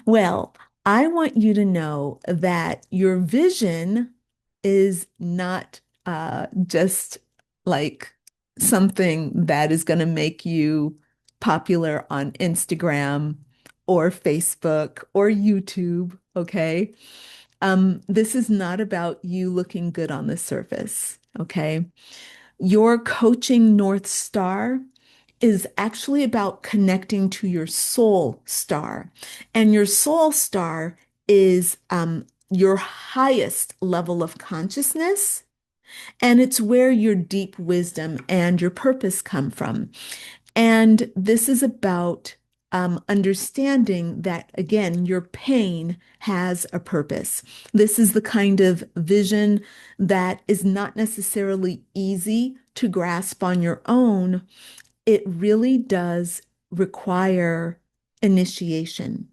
Well, I want you to know that your vision is not just like something that is going to make you popular on Instagram or Facebook or YouTube, okay? This is not about you looking good on the surface, okay? Your coaching North Star is actually about connecting to your soul star. And your soul star is your highest level of consciousness, and it's where your deep wisdom and your purpose come from. And this is about understanding that, again, your pain has a purpose. This is the kind of vision that is not necessarily easy to grasp on your own. It really does require initiation.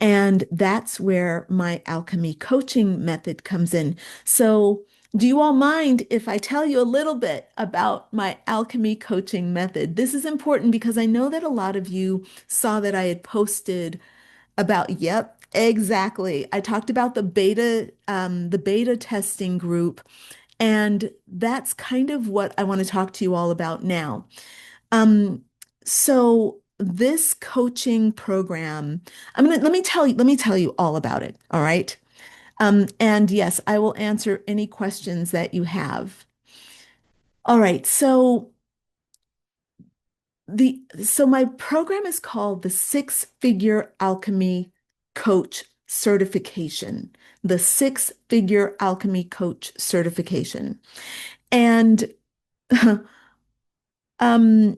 And that's where my alchemy coaching method comes in. So, do you all mind if I tell you a little bit about my alchemy coaching method? This is important because I know that a lot of you saw that I had posted about, yep, exactly. I talked about the beta testing group, and that's kind of what I want to talk to you all about now. Um, so this coaching program, let me tell you all about it. All right. And yes, I will answer any questions that you have. All right. So my program is called the Six-Figure Alchemy Coach Certification. The Six-Figure Alchemy Coach Certification. And um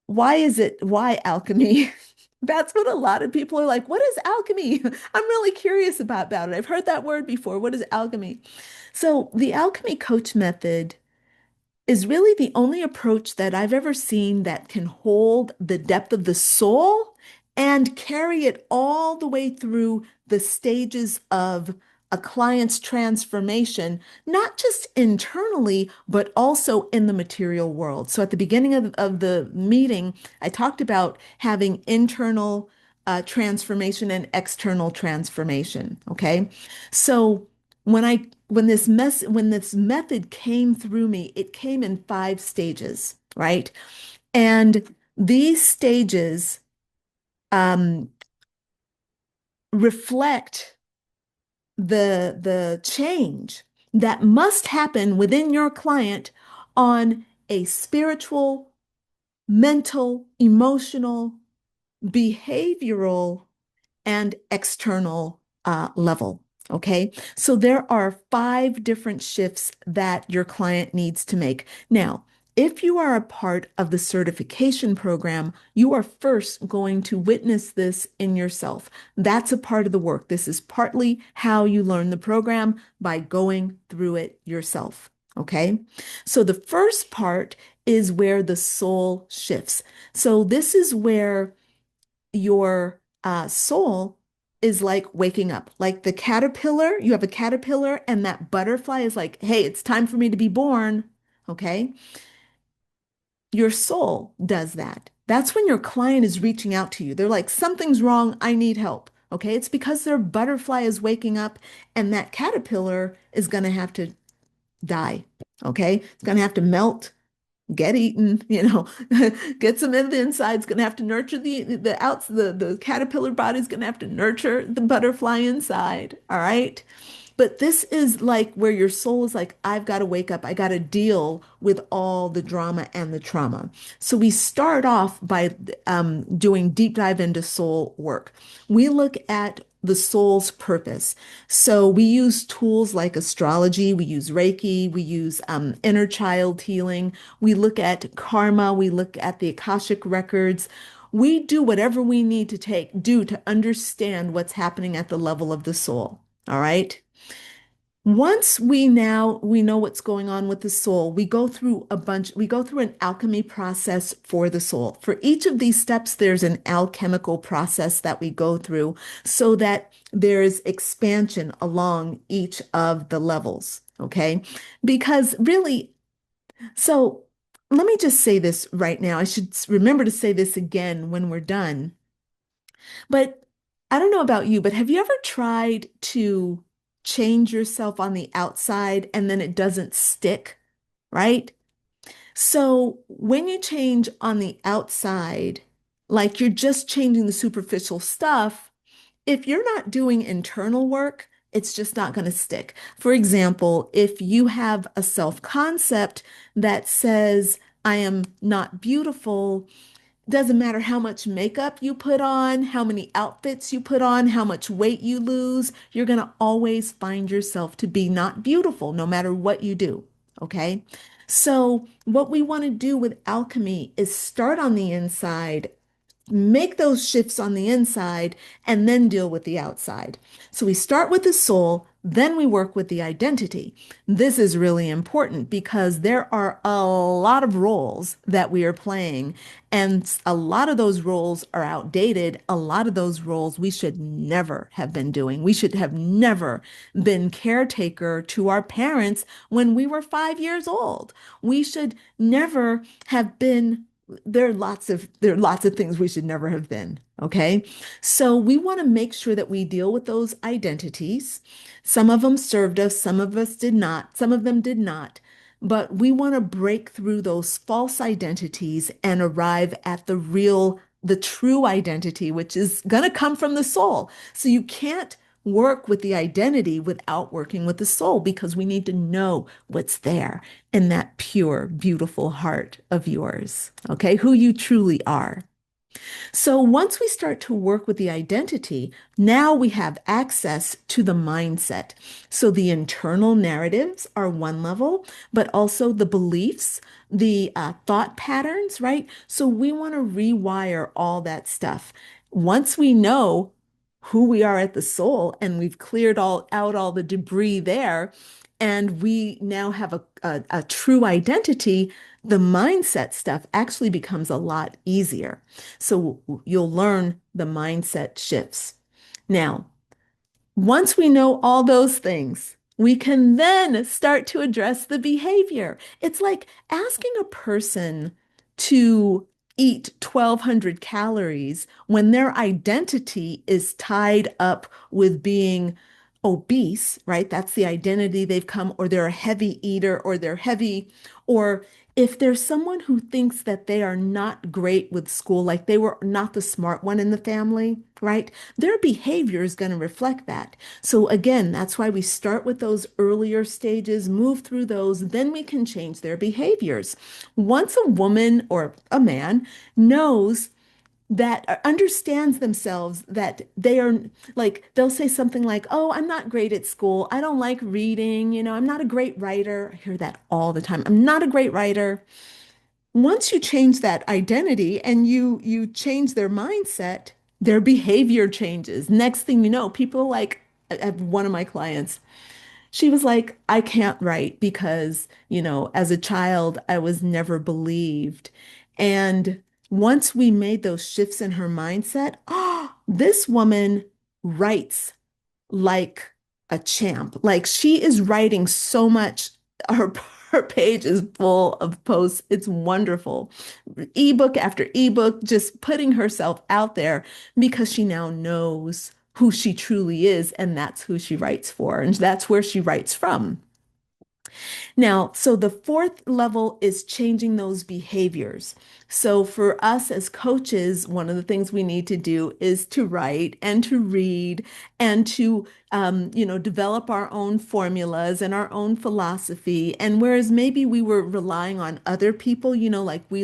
why alchemy? That's what a lot of people are like. What is alchemy? I'm really curious about it. I've heard that word before. What is alchemy? So the alchemy coach method is really the only approach that I've ever seen that can hold the depth of the soul and carry it all the way through the stages of a client's transformation, not just internally, but also in the material world. So at the beginning of the meeting, I talked about having internal transformation and external transformation. Okay. So when this method came through me, it came in 5 stages, right? And these stages um, reflect the change that must happen within your client on a spiritual, mental, emotional, behavioral, and external level. Okay. So there are 5 different shifts that your client needs to make. Now, if you are a part of the certification program, you are first going to witness this in yourself. That's a part of the work. This is partly how you learn the program by going through it yourself. Okay. So the first part is where the soul shifts. So this is where your soul is like waking up. Like the caterpillar, you have a caterpillar, and that butterfly is like, hey, it's time for me to be born. Okay. Your soul does that. That's when your client is reaching out to you. They're like, something's wrong. I need help. Okay. It's because their butterfly is waking up, and that caterpillar is going to have to die. Okay. It's going to have to melt, get eaten, get some of the inside. It's going to have to nurture the caterpillar body's going to have to nurture the butterfly inside. All right. But this is like where your soul is like, I've got to wake up. I got to deal with all the drama and the trauma. So we start off by doing deep dive into soul work. We look at the soul's purpose. So we use tools like astrology, we use Reiki, we use inner child healing, we look at karma, we look at the Akashic records. We do whatever we need to do to understand what's happening at the level of the soul. All right. Once we know what's going on with the soul, we go through an alchemy process for the soul. For each of these steps, there's an alchemical process that we go through so that there's expansion along each of the levels. Okay. Because really, so let me just say this right now. I should remember to say this again when we're done. But I don't know about you, but have you ever tried to change yourself on the outside and then it doesn't stick, right? So when you change on the outside, like you're just changing the superficial stuff, if you're not doing internal work, it's just not going to stick. For example, if you have a self-concept that says, I am not beautiful, doesn't matter how much makeup you put on, how many outfits you put on, how much weight you lose, you're going to always find yourself to be not beautiful no matter what you do. Okay. So, what we want to do with alchemy is start on the inside, make those shifts on the inside, and then deal with the outside. So we start with the soul, then we work with the identity. This is really important because there are a lot of roles that we are playing, and a lot of those roles are outdated. A lot of those roles we should never have been doing. We should have never been caretaker to our parents when we were 5 years old. We should never have been there are lots of things we should never have been. Okay. So we want to make sure that we deal with those identities. Some of them served us, some of us did not, some of them did not. But we want to break through those false identities and arrive at the true identity, which is going to come from the soul. So you can't work with the identity without working with the soul because we need to know what's there in that pure, beautiful heart of yours, okay? Who you truly are. So once we start to work with the identity, now we have access to the mindset. So the internal narratives are one level, but also the beliefs, the thought patterns, right? So we want to rewire all that stuff. Once we know who we are at the soul and we've cleared all the debris there, and we now have a true identity, the mindset stuff actually becomes a lot easier. So you'll learn the mindset shifts. Now, once we know all those things, we can then start to address the behavior. It's like asking a person to eat 1,200 calories when their identity is tied up with being obese, right? That's the identity they've come, or they're a heavy eater, or they're heavy, or if there's someone who thinks that they are not great with school, like they were not the smart one in the family, right? Their behavior is going to reflect that. So again, that's why we start with those earlier stages, move through those, then we can change their behaviors. Once a woman or a man knows that understands themselves that they are like they'll say something like, oh, I'm not great at school, I don't like reading, I'm not a great writer. I hear that all the time. I'm not a great writer. Once you change that identity and you change their mindset, their behavior changes. Next thing you know, people like, I have one of my clients, she was like, I can't write because, as a child, I was never believed. And once we made those shifts in her mindset, oh, this woman writes like a champ. Like she is writing so much. Her her page is full of posts. It's wonderful. Ebook after ebook, just putting herself out there because she now knows who she truly is, and that's who she writes for, and that's where she writes from. Now, so the fourth level is changing those behaviors. So for us as coaches, one of the things we need to do is to write and to read and to, develop our own formulas and our own philosophy. And whereas maybe we were relying on other people, like we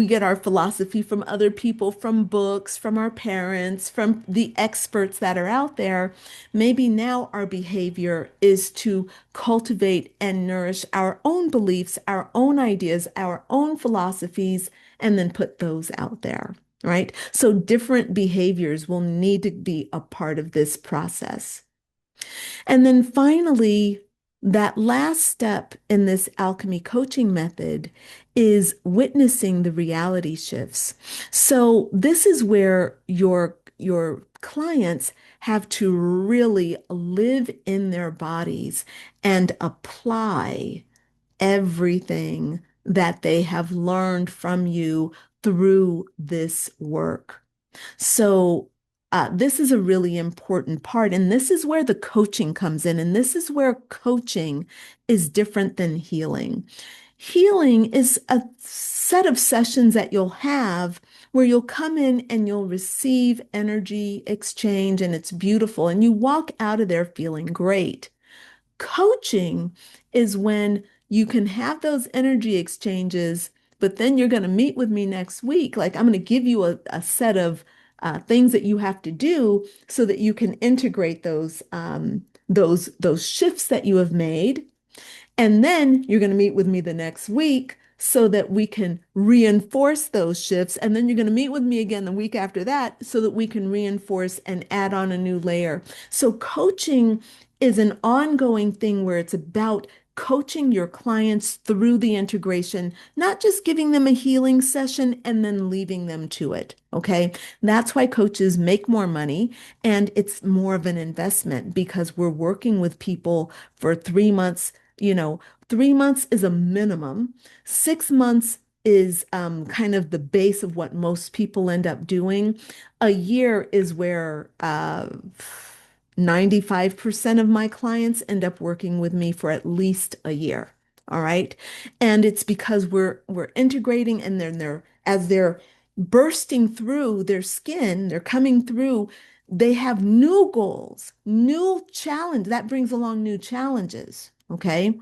get our philosophy from other people, from books, from our parents, from the experts that are out there. Maybe now our behavior is to cultivate and nourish our own beliefs, our own ideas, our own philosophies, and then put those out there, right? So different behaviors will need to be a part of this process. And then finally, that last step in this alchemy coaching method is witnessing the reality shifts. So this is where your clients have to really live in their bodies and apply everything that they have learned from you through this work. So, this is a really important part. And this is where the coaching comes in. And this is where coaching is different than healing. Healing is a set of sessions that you'll have where you'll come in and you'll receive energy exchange, and it's beautiful. And you walk out of there feeling great. Coaching is when you can have those energy exchanges, but then you're going to meet with me next week. Like I'm going to give you a set of things that you have to do so that you can integrate those shifts that you have made, and then you're going to meet with me the next week so that we can reinforce those shifts. And then you're going to meet with me again the week after that so that we can reinforce and add on a new layer. So coaching is an ongoing thing where it's about coaching your clients through the integration, not just giving them a healing session and then leaving them to it. Okay. That's why coaches make more money, and it's more of an investment because we're working with people for 3 months. 3 months is a minimum. 6 months is kind of the base of what most people end up doing. A year is where 95% of my clients end up working with me for at least a year. All right. And it's because we're integrating, and then as they're bursting through their skin, they're coming through, they have new goals, new challenge that brings along new challenges. Okay.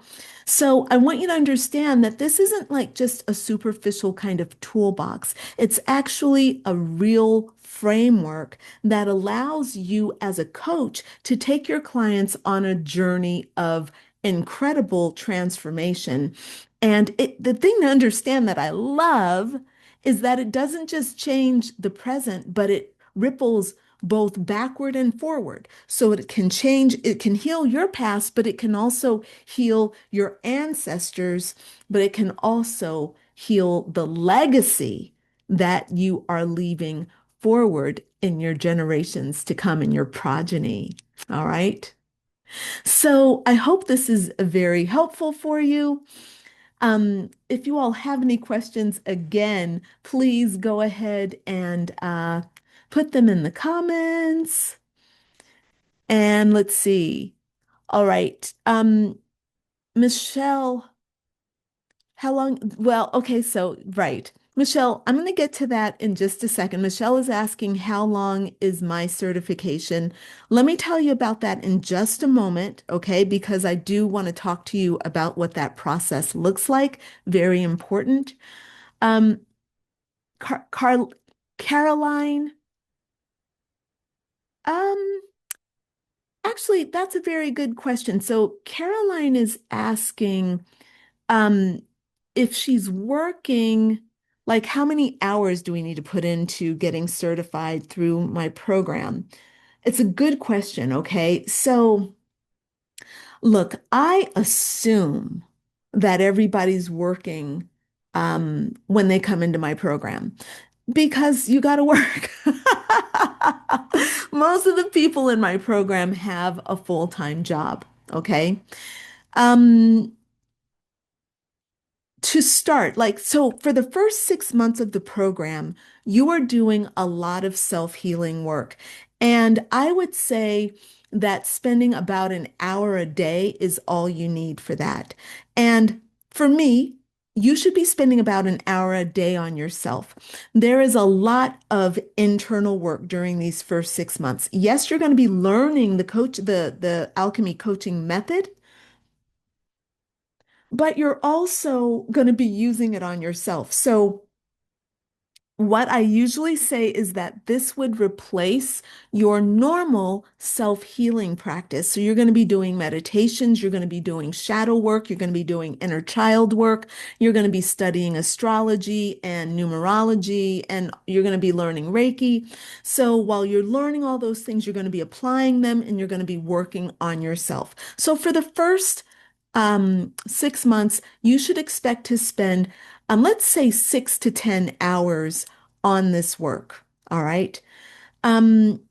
So I want you to understand that this isn't like just a superficial kind of toolbox. It's actually a real framework that allows you as a coach to take your clients on a journey of incredible transformation. And the thing to understand that I love is that it doesn't just change the present, but it ripples both backward and forward. So it can change, it can heal your past, but it can also heal your ancestors, but it can also heal the legacy that you are leaving forward in your generations to come, in your progeny. All right. So I hope this is very helpful for you. If you all have any questions, again, please go ahead and put them in the comments. And let's see. All right. Michelle, how long? Well, okay, so right. Michelle, I'm going to get to that in just a second. Michelle is asking, how long is my certification? Let me tell you about that in just a moment, okay? Because I do want to talk to you about what that process looks like. Very important. Um, Car Car Caroline, um, actually, that's a very good question. So Caroline is asking, um, if she's working, like how many hours do we need to put into getting certified through my program? It's a good question, okay? So look, I assume that everybody's working when they come into my program because you got to work. Most of the people in my program have a full-time job, okay? Um, to start, like, so for the first 6 months of the program, you are doing a lot of self-healing work. And I would say that spending about an hour a day is all you need for that. And for me, you should be spending about an hour a day on yourself. There is a lot of internal work during these first 6 months. Yes, you're going to be learning the alchemy coaching method, but you're also going to be using it on yourself. So what I usually say is that this would replace your normal self-healing practice. So you're going to be doing meditations, you're going to be doing shadow work, you're going to be doing inner child work, you're going to be studying astrology and numerology, and you're going to be learning Reiki. So while you're learning all those things, you're going to be applying them and you're going to be working on yourself. So for the first 6 months, you should expect to spend, let's say, 6 to 10 hours on this work. All right. Um,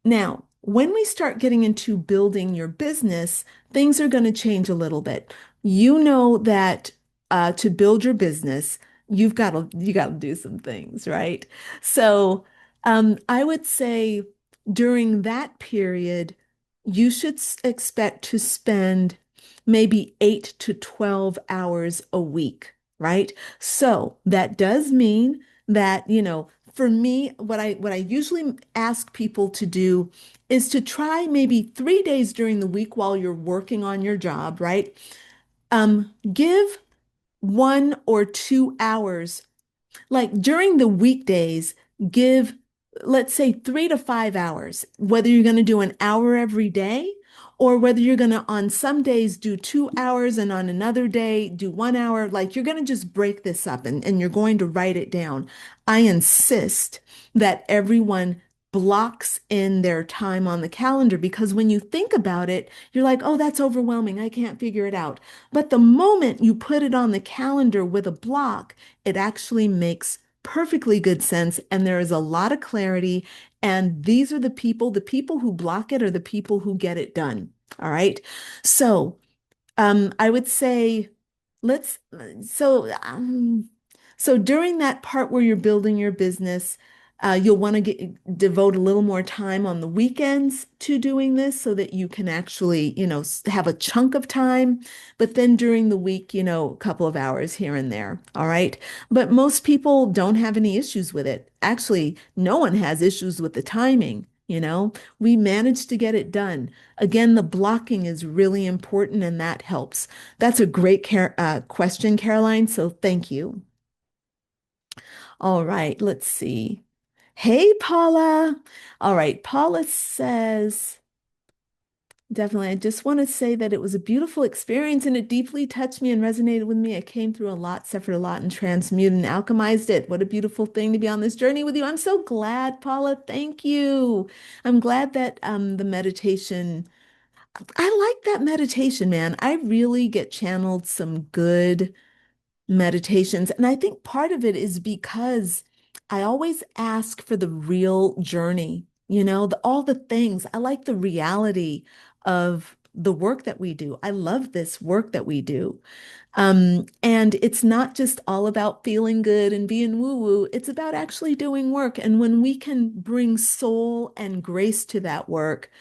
Now, when we start getting into building your business, things are going to change a little bit. You know that to build your business, you got to do some things, right? So, I would say during that period, you should expect to spend maybe 8 to 12 hours a week, right? So that does mean that, for me, what I usually ask people to do is to try maybe 3 days during the week while you're working on your job, right? Give 1 or 2 hours like during the weekdays, give, let's say, 3 to 5 hours, whether you're going to do an hour every day or whether you're going to, on some days, do 2 hours and on another day, do 1 hour. Like you're going to just break this up and you're going to write it down. I insist that everyone blocks in their time on the calendar because when you think about it, you're like, oh, that's overwhelming. I can't figure it out. But the moment you put it on the calendar with a block, it actually makes perfectly good sense and there is a lot of clarity. And these are the people who block it are the people who get it done. All right. So I would say let's so so during that part where you're building your business, you'll want to devote a little more time on the weekends to doing this so that you can actually, have a chunk of time. But then during the week, a couple of hours here and there. All right. But most people don't have any issues with it. Actually, no one has issues with the timing. We managed to get it done. Again, the blocking is really important and that helps. That's a great question, Caroline. So thank you. All right, let's see. Hey, Paula. All right, Paula says, definitely, I just want to say that it was a beautiful experience and it deeply touched me and resonated with me. I came through a lot, suffered a lot, and transmuted and alchemized it. What a beautiful thing to be on this journey with you. I'm so glad, Paula. Thank you. I'm glad that the meditation, I like that meditation, man. I really get channeled some good meditations. And I think part of it is because I always ask for the real journey, all the things. I like the reality of the work that we do. I love this work that we do. And it's not just all about feeling good and being woo-woo. It's about actually doing work. And when we can bring soul and grace to that work,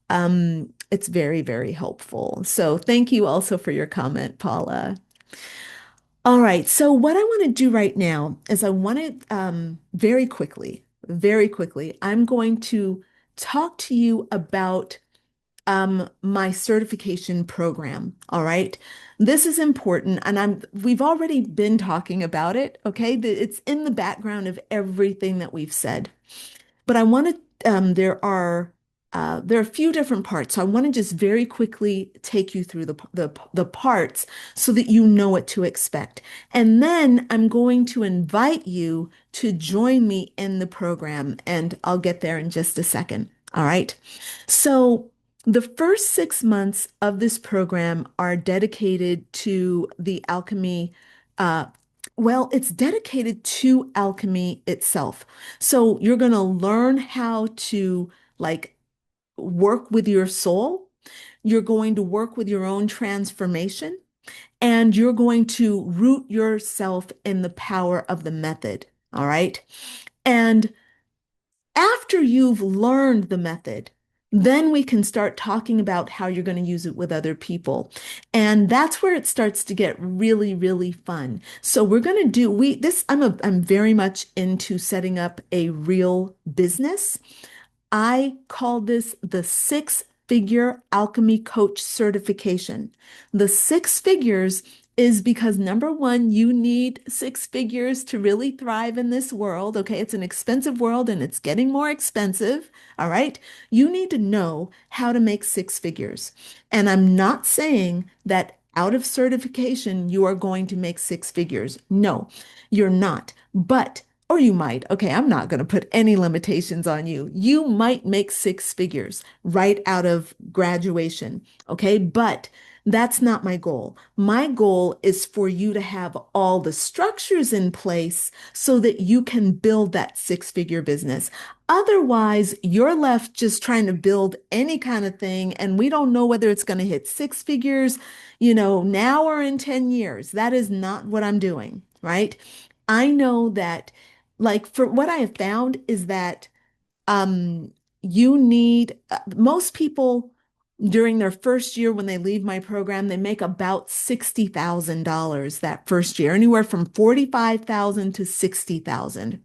it's very, very helpful. So thank you also for your comment, Paula. All right. So what I want to do right now is I want to very quickly, I'm going to talk to you about my certification program. All right. This is important, and we've already been talking about it. Okay. It's in the background of everything that we've said. But I want to, there are a few different parts. So I want to just very quickly take you through the parts so that you know what to expect. And then I'm going to invite you to join me in the program, and I'll get there in just a second. All right. So the first 6 months of this program are dedicated to the alchemy. Uh, it's dedicated to alchemy itself. So you're going to learn how to like work with your soul. You're going to work with your own transformation. and you're going to root yourself in the power of the method. All right. And after you've learned the method, then we can start talking about how you're going to use it with other people. And that's where it starts to get really, really fun. So we're going to do I'm very much into setting up a real business. I call this the six-figure alchemy coach certification. The six figures is because number one, you need six figures to really thrive in this world. Okay, it's an expensive world and it's getting more expensive. All right, you need to know how to make six figures. And I'm not saying that out of certification, you are going to make six figures. No, you're not. But or you might. Okay, I'm not going to put any limitations on you. You might make six figures right out of graduation. Okay, but that's not my goal. My goal is for you to have all the structures in place so that you can build that six-figure business. Otherwise, you're left just trying to build any kind of thing, and we don't know whether it's going to hit six figures, now or in 10 years. That is not what I'm doing, right? I know that like for what I have found is that um, you need most people during their first year when they leave my program, they make about $60,000 that first year, anywhere from 45,000 to 60,000.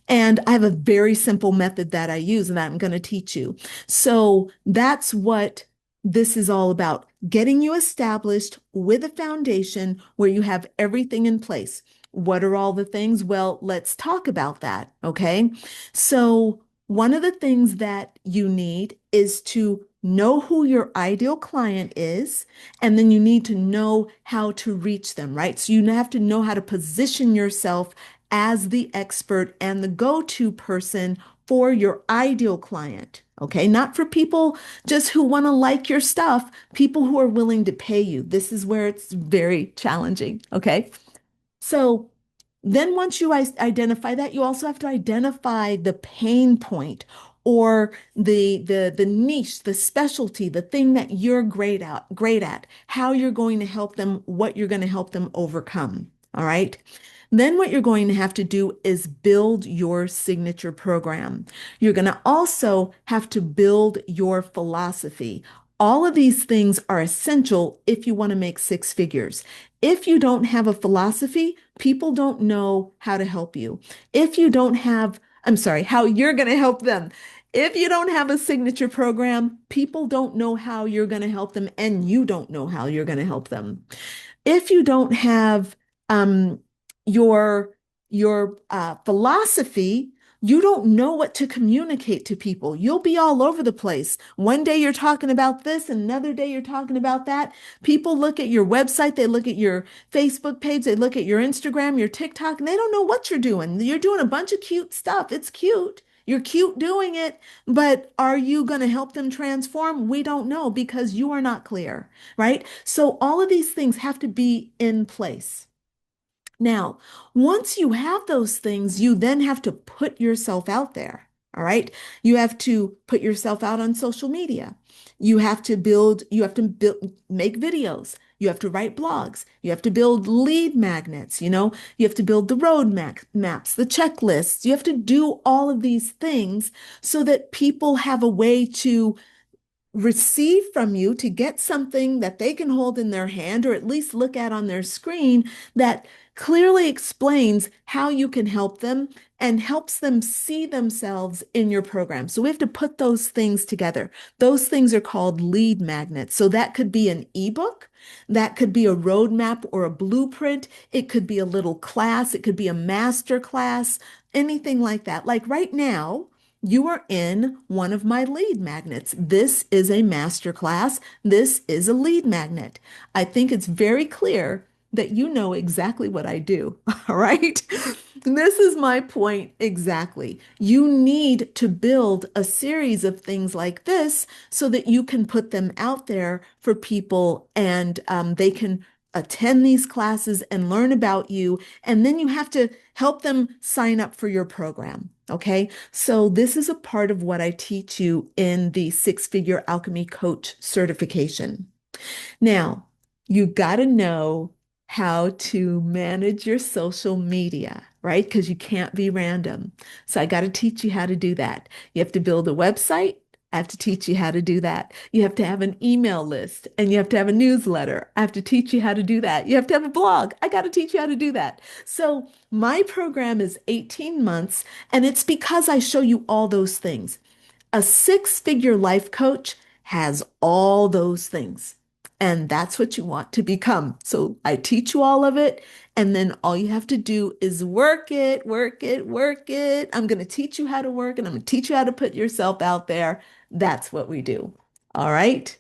And I have a very simple method that I use and that I'm going to teach you. So that's what this is all about, getting you established with a foundation where you have everything in place. What are all the things? Well, let's talk about that. Okay. So one of the things that you need is to know who your ideal client is, and then you need to know how to reach them, right? So you have to know how to position yourself as the expert and the go-to person for your ideal client. Okay, not for people just who want to like your stuff, people who are willing to pay you. This is where it's very challenging. Okay. So then once you identify that, you also have to identify the pain point or the niche, the specialty, the thing that you're great at, how you're going to help them, what you're going to help them overcome. All right. Then what you're going to have to do is build your signature program. You're going to also have to build your philosophy. All of these things are essential if you want to make six figures. If you don't have a philosophy, people don't know how to help you. If you don't have, I'm sorry, how you're going to help them. If you don't have a signature program, people don't know how you're going to help them, and you don't know how you're going to help them. If you don't have um, your philosophy, you don't know what to communicate to people. You'll be all over the place. One day you're talking about this, and another day you're talking about that. People look at your website, they look at your Facebook page, they look at your Instagram, your TikTok, and they don't know what you're doing. You're doing a bunch of cute stuff. It's cute. You're cute doing it, but are you going to help them transform? We don't know because you are not clear, right? So all of these things have to be in place. Now, once you have those things, you then have to put yourself out there. All right. You have to put yourself out on social media. You have to build, make videos. You have to write blogs. You have to build lead magnets. You have to build the maps, the checklists. You have to do all of these things so that people have a way to receive from you, to get something that they can hold in their hand or at least look at on their screen that clearly explains how you can help them and helps them see themselves in your program. So we have to put those things together. Those things are called lead magnets. So that could be an ebook, that could be a roadmap or a blueprint. It could be a little class. It could be a master class, anything like that. Like right now, you are in one of my lead magnets. This is a master class. This is a lead magnet. I think it's very clear that you know exactly what I do. All right. This is my point exactly. You need to build a series of things like this so that you can put them out there for people and they can attend these classes and learn about you. And then you have to help them sign up for your program. Okay. So this is a part of what I teach you in the six-figure alchemy coach certification. Now, you got to know how to manage your social media, right? Because you can't be random. So I got to teach you how to do that. You have to build a website. I have to teach you how to do that. You have to have an email list and you have to have a newsletter. I have to teach you how to do that. You have to have a blog. I got to teach you how to do that. So my program is 18 months, and it's because I show you all those things. A six-figure life coach has all those things. And that's what you want to become. So I teach you all of it. And then all you have to do is work it, work it, work it. I'm going to teach you how to work and I'm going to teach you how to put yourself out there. That's what we do. All right.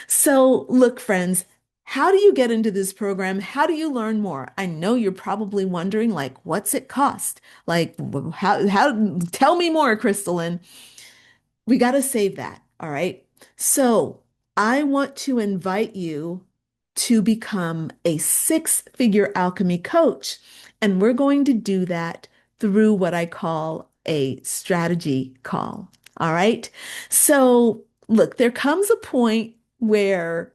So look, friends, how do you get into this program? How do you learn more? I know you're probably wondering, like, what's it cost? Like, tell me more, Crystalline. We got to save that. All right. So I want to invite you to become a six-figure alchemy coach. And we're going to do that through what I call a strategy call. All right. So look, there comes a point where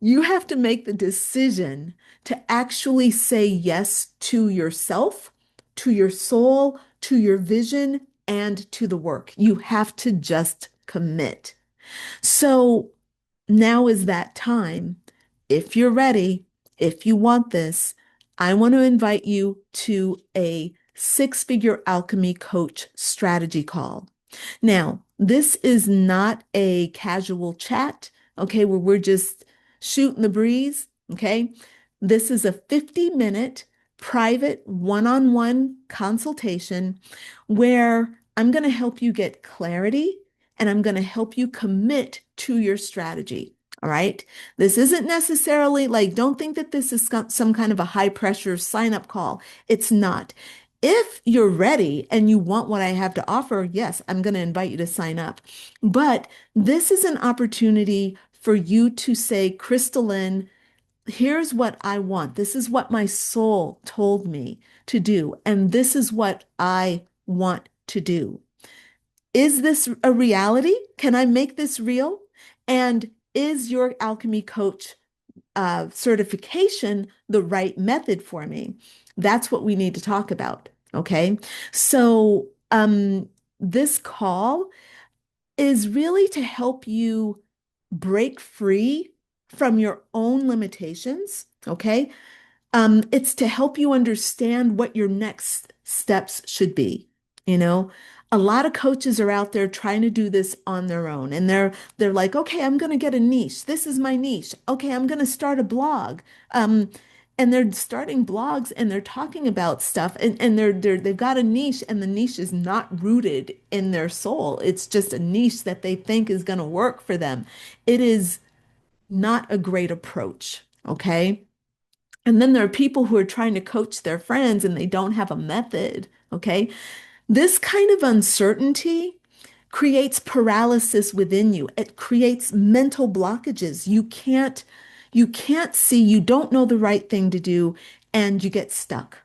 you have to make the decision to actually say yes to yourself, to your soul, to your vision, and to the work. You have to just commit. So now is that time. If you're ready, if you want this, I want to invite you to a six-figure alchemy coach strategy call. Now, this is not a casual chat, okay, where we're just shooting the breeze, okay? This is a 50-minute private one-on-one consultation where I'm going to help you get clarity and I'm going to help you commit to your strategy. All right. This isn't necessarily like, don't think that this is some kind of a high pressure sign up call. It's not. If you're ready and you want what I have to offer, yes, I'm going to invite you to sign up. But this is an opportunity for you to say, Crystalline, here's what I want. This is what my soul told me to do. And this is what I want to do. Is this a reality? Can I make this real? And is your alchemy coach certification the right method for me? That's what we need to talk about. Okay. So, this call is really to help you break free from your own limitations. Okay. It's to help you understand what your next steps should be. You know, a lot of coaches are out there trying to do this on their own, and they're like, okay, I'm going to get a niche. This is my niche. Okay, I'm going to start a blog. And they're starting blogs and they're talking about stuff and they've got a niche and the niche is not rooted in their soul. It's just a niche that they think is going to work for them. It is not a great approach. Okay. And then there are people who are trying to coach their friends and they don't have a method. Okay. This kind of uncertainty creates paralysis within you. It creates mental blockages. You can't see, you don't know the right thing to do, and you get stuck.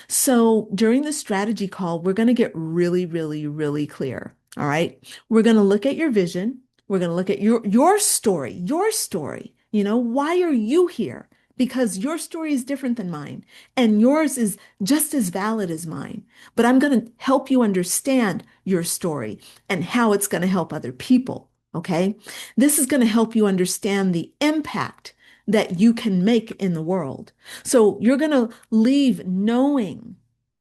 So during the strategy call, we're going to get really, really, really clear. All right. We're going to look at your vision. We're going to look at your story, your story. You know, why are you here? Because your story is different than mine, and yours is just as valid as mine. But I'm going to help you understand your story and how it's going to help other people. Okay. This is going to help you understand the impact that you can make in the world. So you're going to leave knowing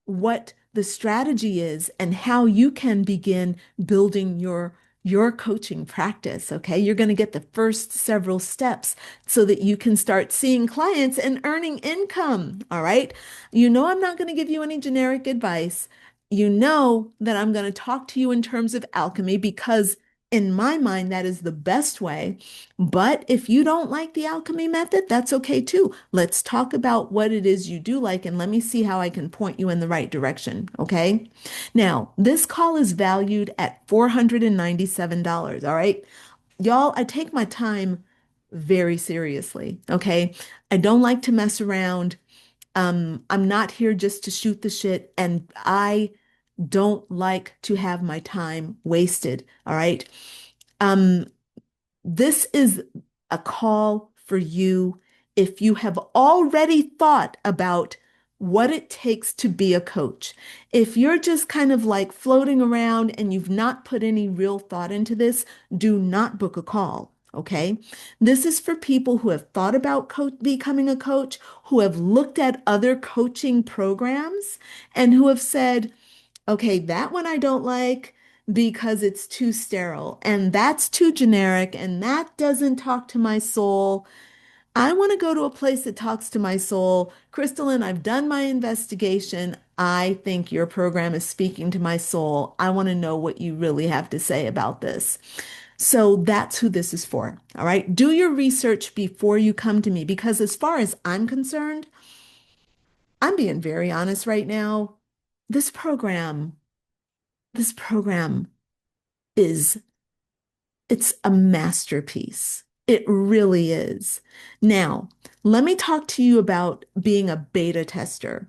what the strategy is and how you can begin building your coaching practice. Okay. You're going to get the first several steps so that you can start seeing clients and earning income. All right. You know, I'm not going to give you any generic advice. You know that I'm going to talk to you in terms of alchemy because in my mind, that is the best way. But if you don't like the alchemy method, that's okay too. Let's talk about what it is you do like and let me see how I can point you in the right direction. Okay. Now, this call is valued at $497. All right. Y'all, I take my time very seriously. Okay. I don't like to mess around. I'm not here just to shoot the shit, and I don't like to have my time wasted. All right. Um, this is a call for you if you have already thought about what it takes to be a coach. If you're just kind of like floating around and you've not put any real thought into this, do not book a call. Okay. This is for people who have thought about becoming a coach, who have looked at other coaching programs, and who have said, okay, that one I don't like because it's too sterile, and that's too generic, and that doesn't talk to my soul. I want to go to a place that talks to my soul. Crystalline, I've done my investigation. I think your program is speaking to my soul. I want to know what you really have to say about this. So that's who this is for. All right. Do your research before you come to me, because as far as I'm concerned, I'm being very honest right now. This program, this program is it's a masterpiece. It really is. Now, let me talk to you about being a beta tester.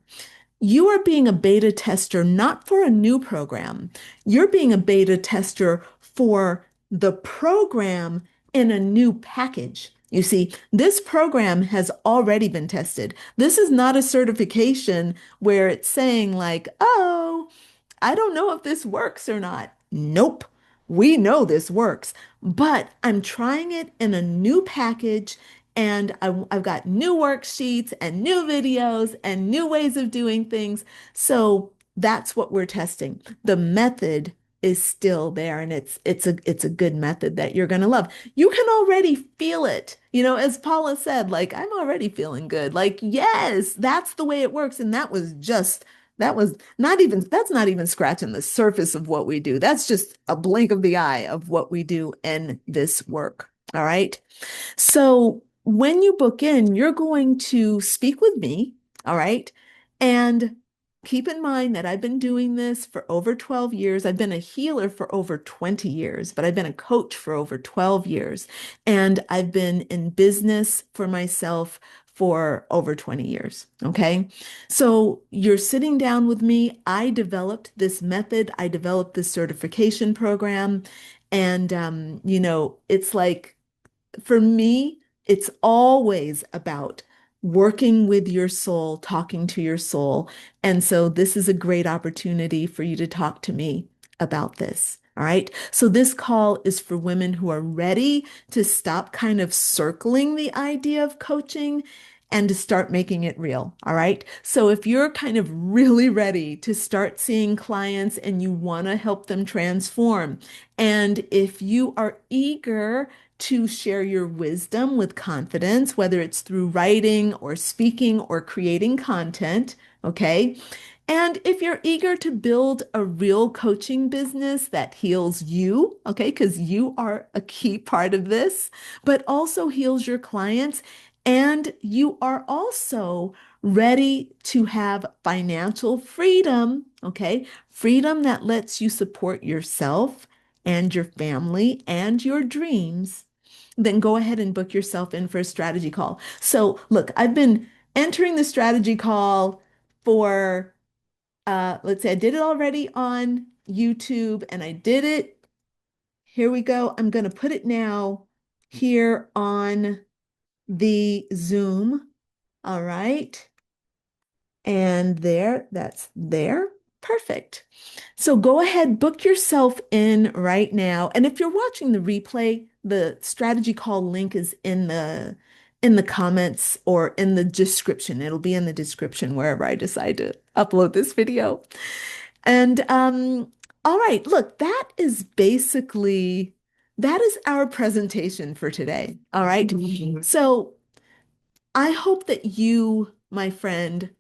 You are being a beta tester not for a new program. You're being a beta tester for the program in a new package. You see, this program has already been tested. This is not a certification where it's saying like, oh, I don't know if this works or not. Nope. We know this works, but I'm trying it in a new package, and I've got new worksheets and new videos and new ways of doing things. So that's what we're testing. The method is still there, and it's a good method that you're going to love. You can already feel it. You know, as Paula said, like, I'm already feeling good. Like, yes, that's the way it works. And that was not even, that's not even scratching the surface of what we do. That's just a blink of the eye of what we do in this work. All right. So when you book in, you're going to speak with me. All right. And keep in mind that I've been doing this for over 12 years. I've been a healer for over 20 years, but I've been a coach for over 12 years. And I've been in business for myself for over 20 years. Okay. So you're sitting down with me. I developed this method. I developed this certification program. And, it's like, for me, it's always about working with your soul, talking to your soul. And so this is a great opportunity for you to talk to me about this. All right. So this call is for women who are ready to stop kind of circling the idea of coaching and to start making it real. All right. So if you're kind of really ready to start seeing clients and you want to help them transform, and if you are eager to share your wisdom with confidence, whether it's through writing or speaking or creating content, okay? And if you're eager to build a real coaching business that heals you, okay, because you are a key part of this, but also heals your clients, and you are also ready to have financial freedom, okay? Freedom that lets you support yourself and your family and your dreams, then go ahead and book yourself in for a strategy call. So look, I've been entering the strategy call for, let's say I did it already on YouTube and I did it. Here we go. I'm going to put it now here on the Zoom. All right. And there, that's there. Perfect. So go ahead, book yourself in right now. And if you're watching the replay, the strategy call link is in the comments or in the description. It'll be in the description wherever I decide to upload this video. And all right, look, that is our presentation for today. All right. So I hope that you, my friend,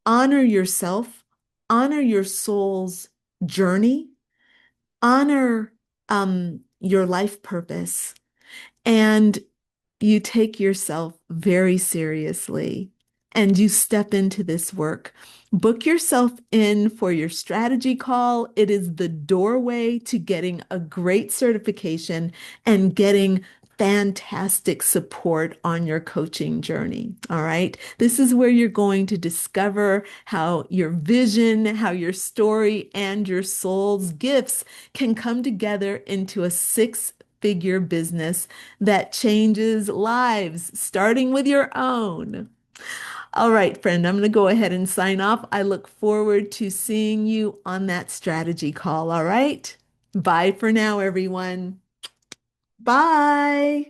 honor yourself, honor your soul's journey, honor your life purpose, and you take yourself very seriously and you step into this work. Book yourself in for your strategy call. It is the doorway to getting a great certification and getting fantastic support on your coaching journey. All right. This is where you're going to discover how your vision, how your story, and your soul's gifts can come together into a six-figure business that changes lives, starting with your own. All right, friend, I'm going to go ahead and sign off. I look forward to seeing you on that strategy call. All right. Bye for now, everyone. Bye.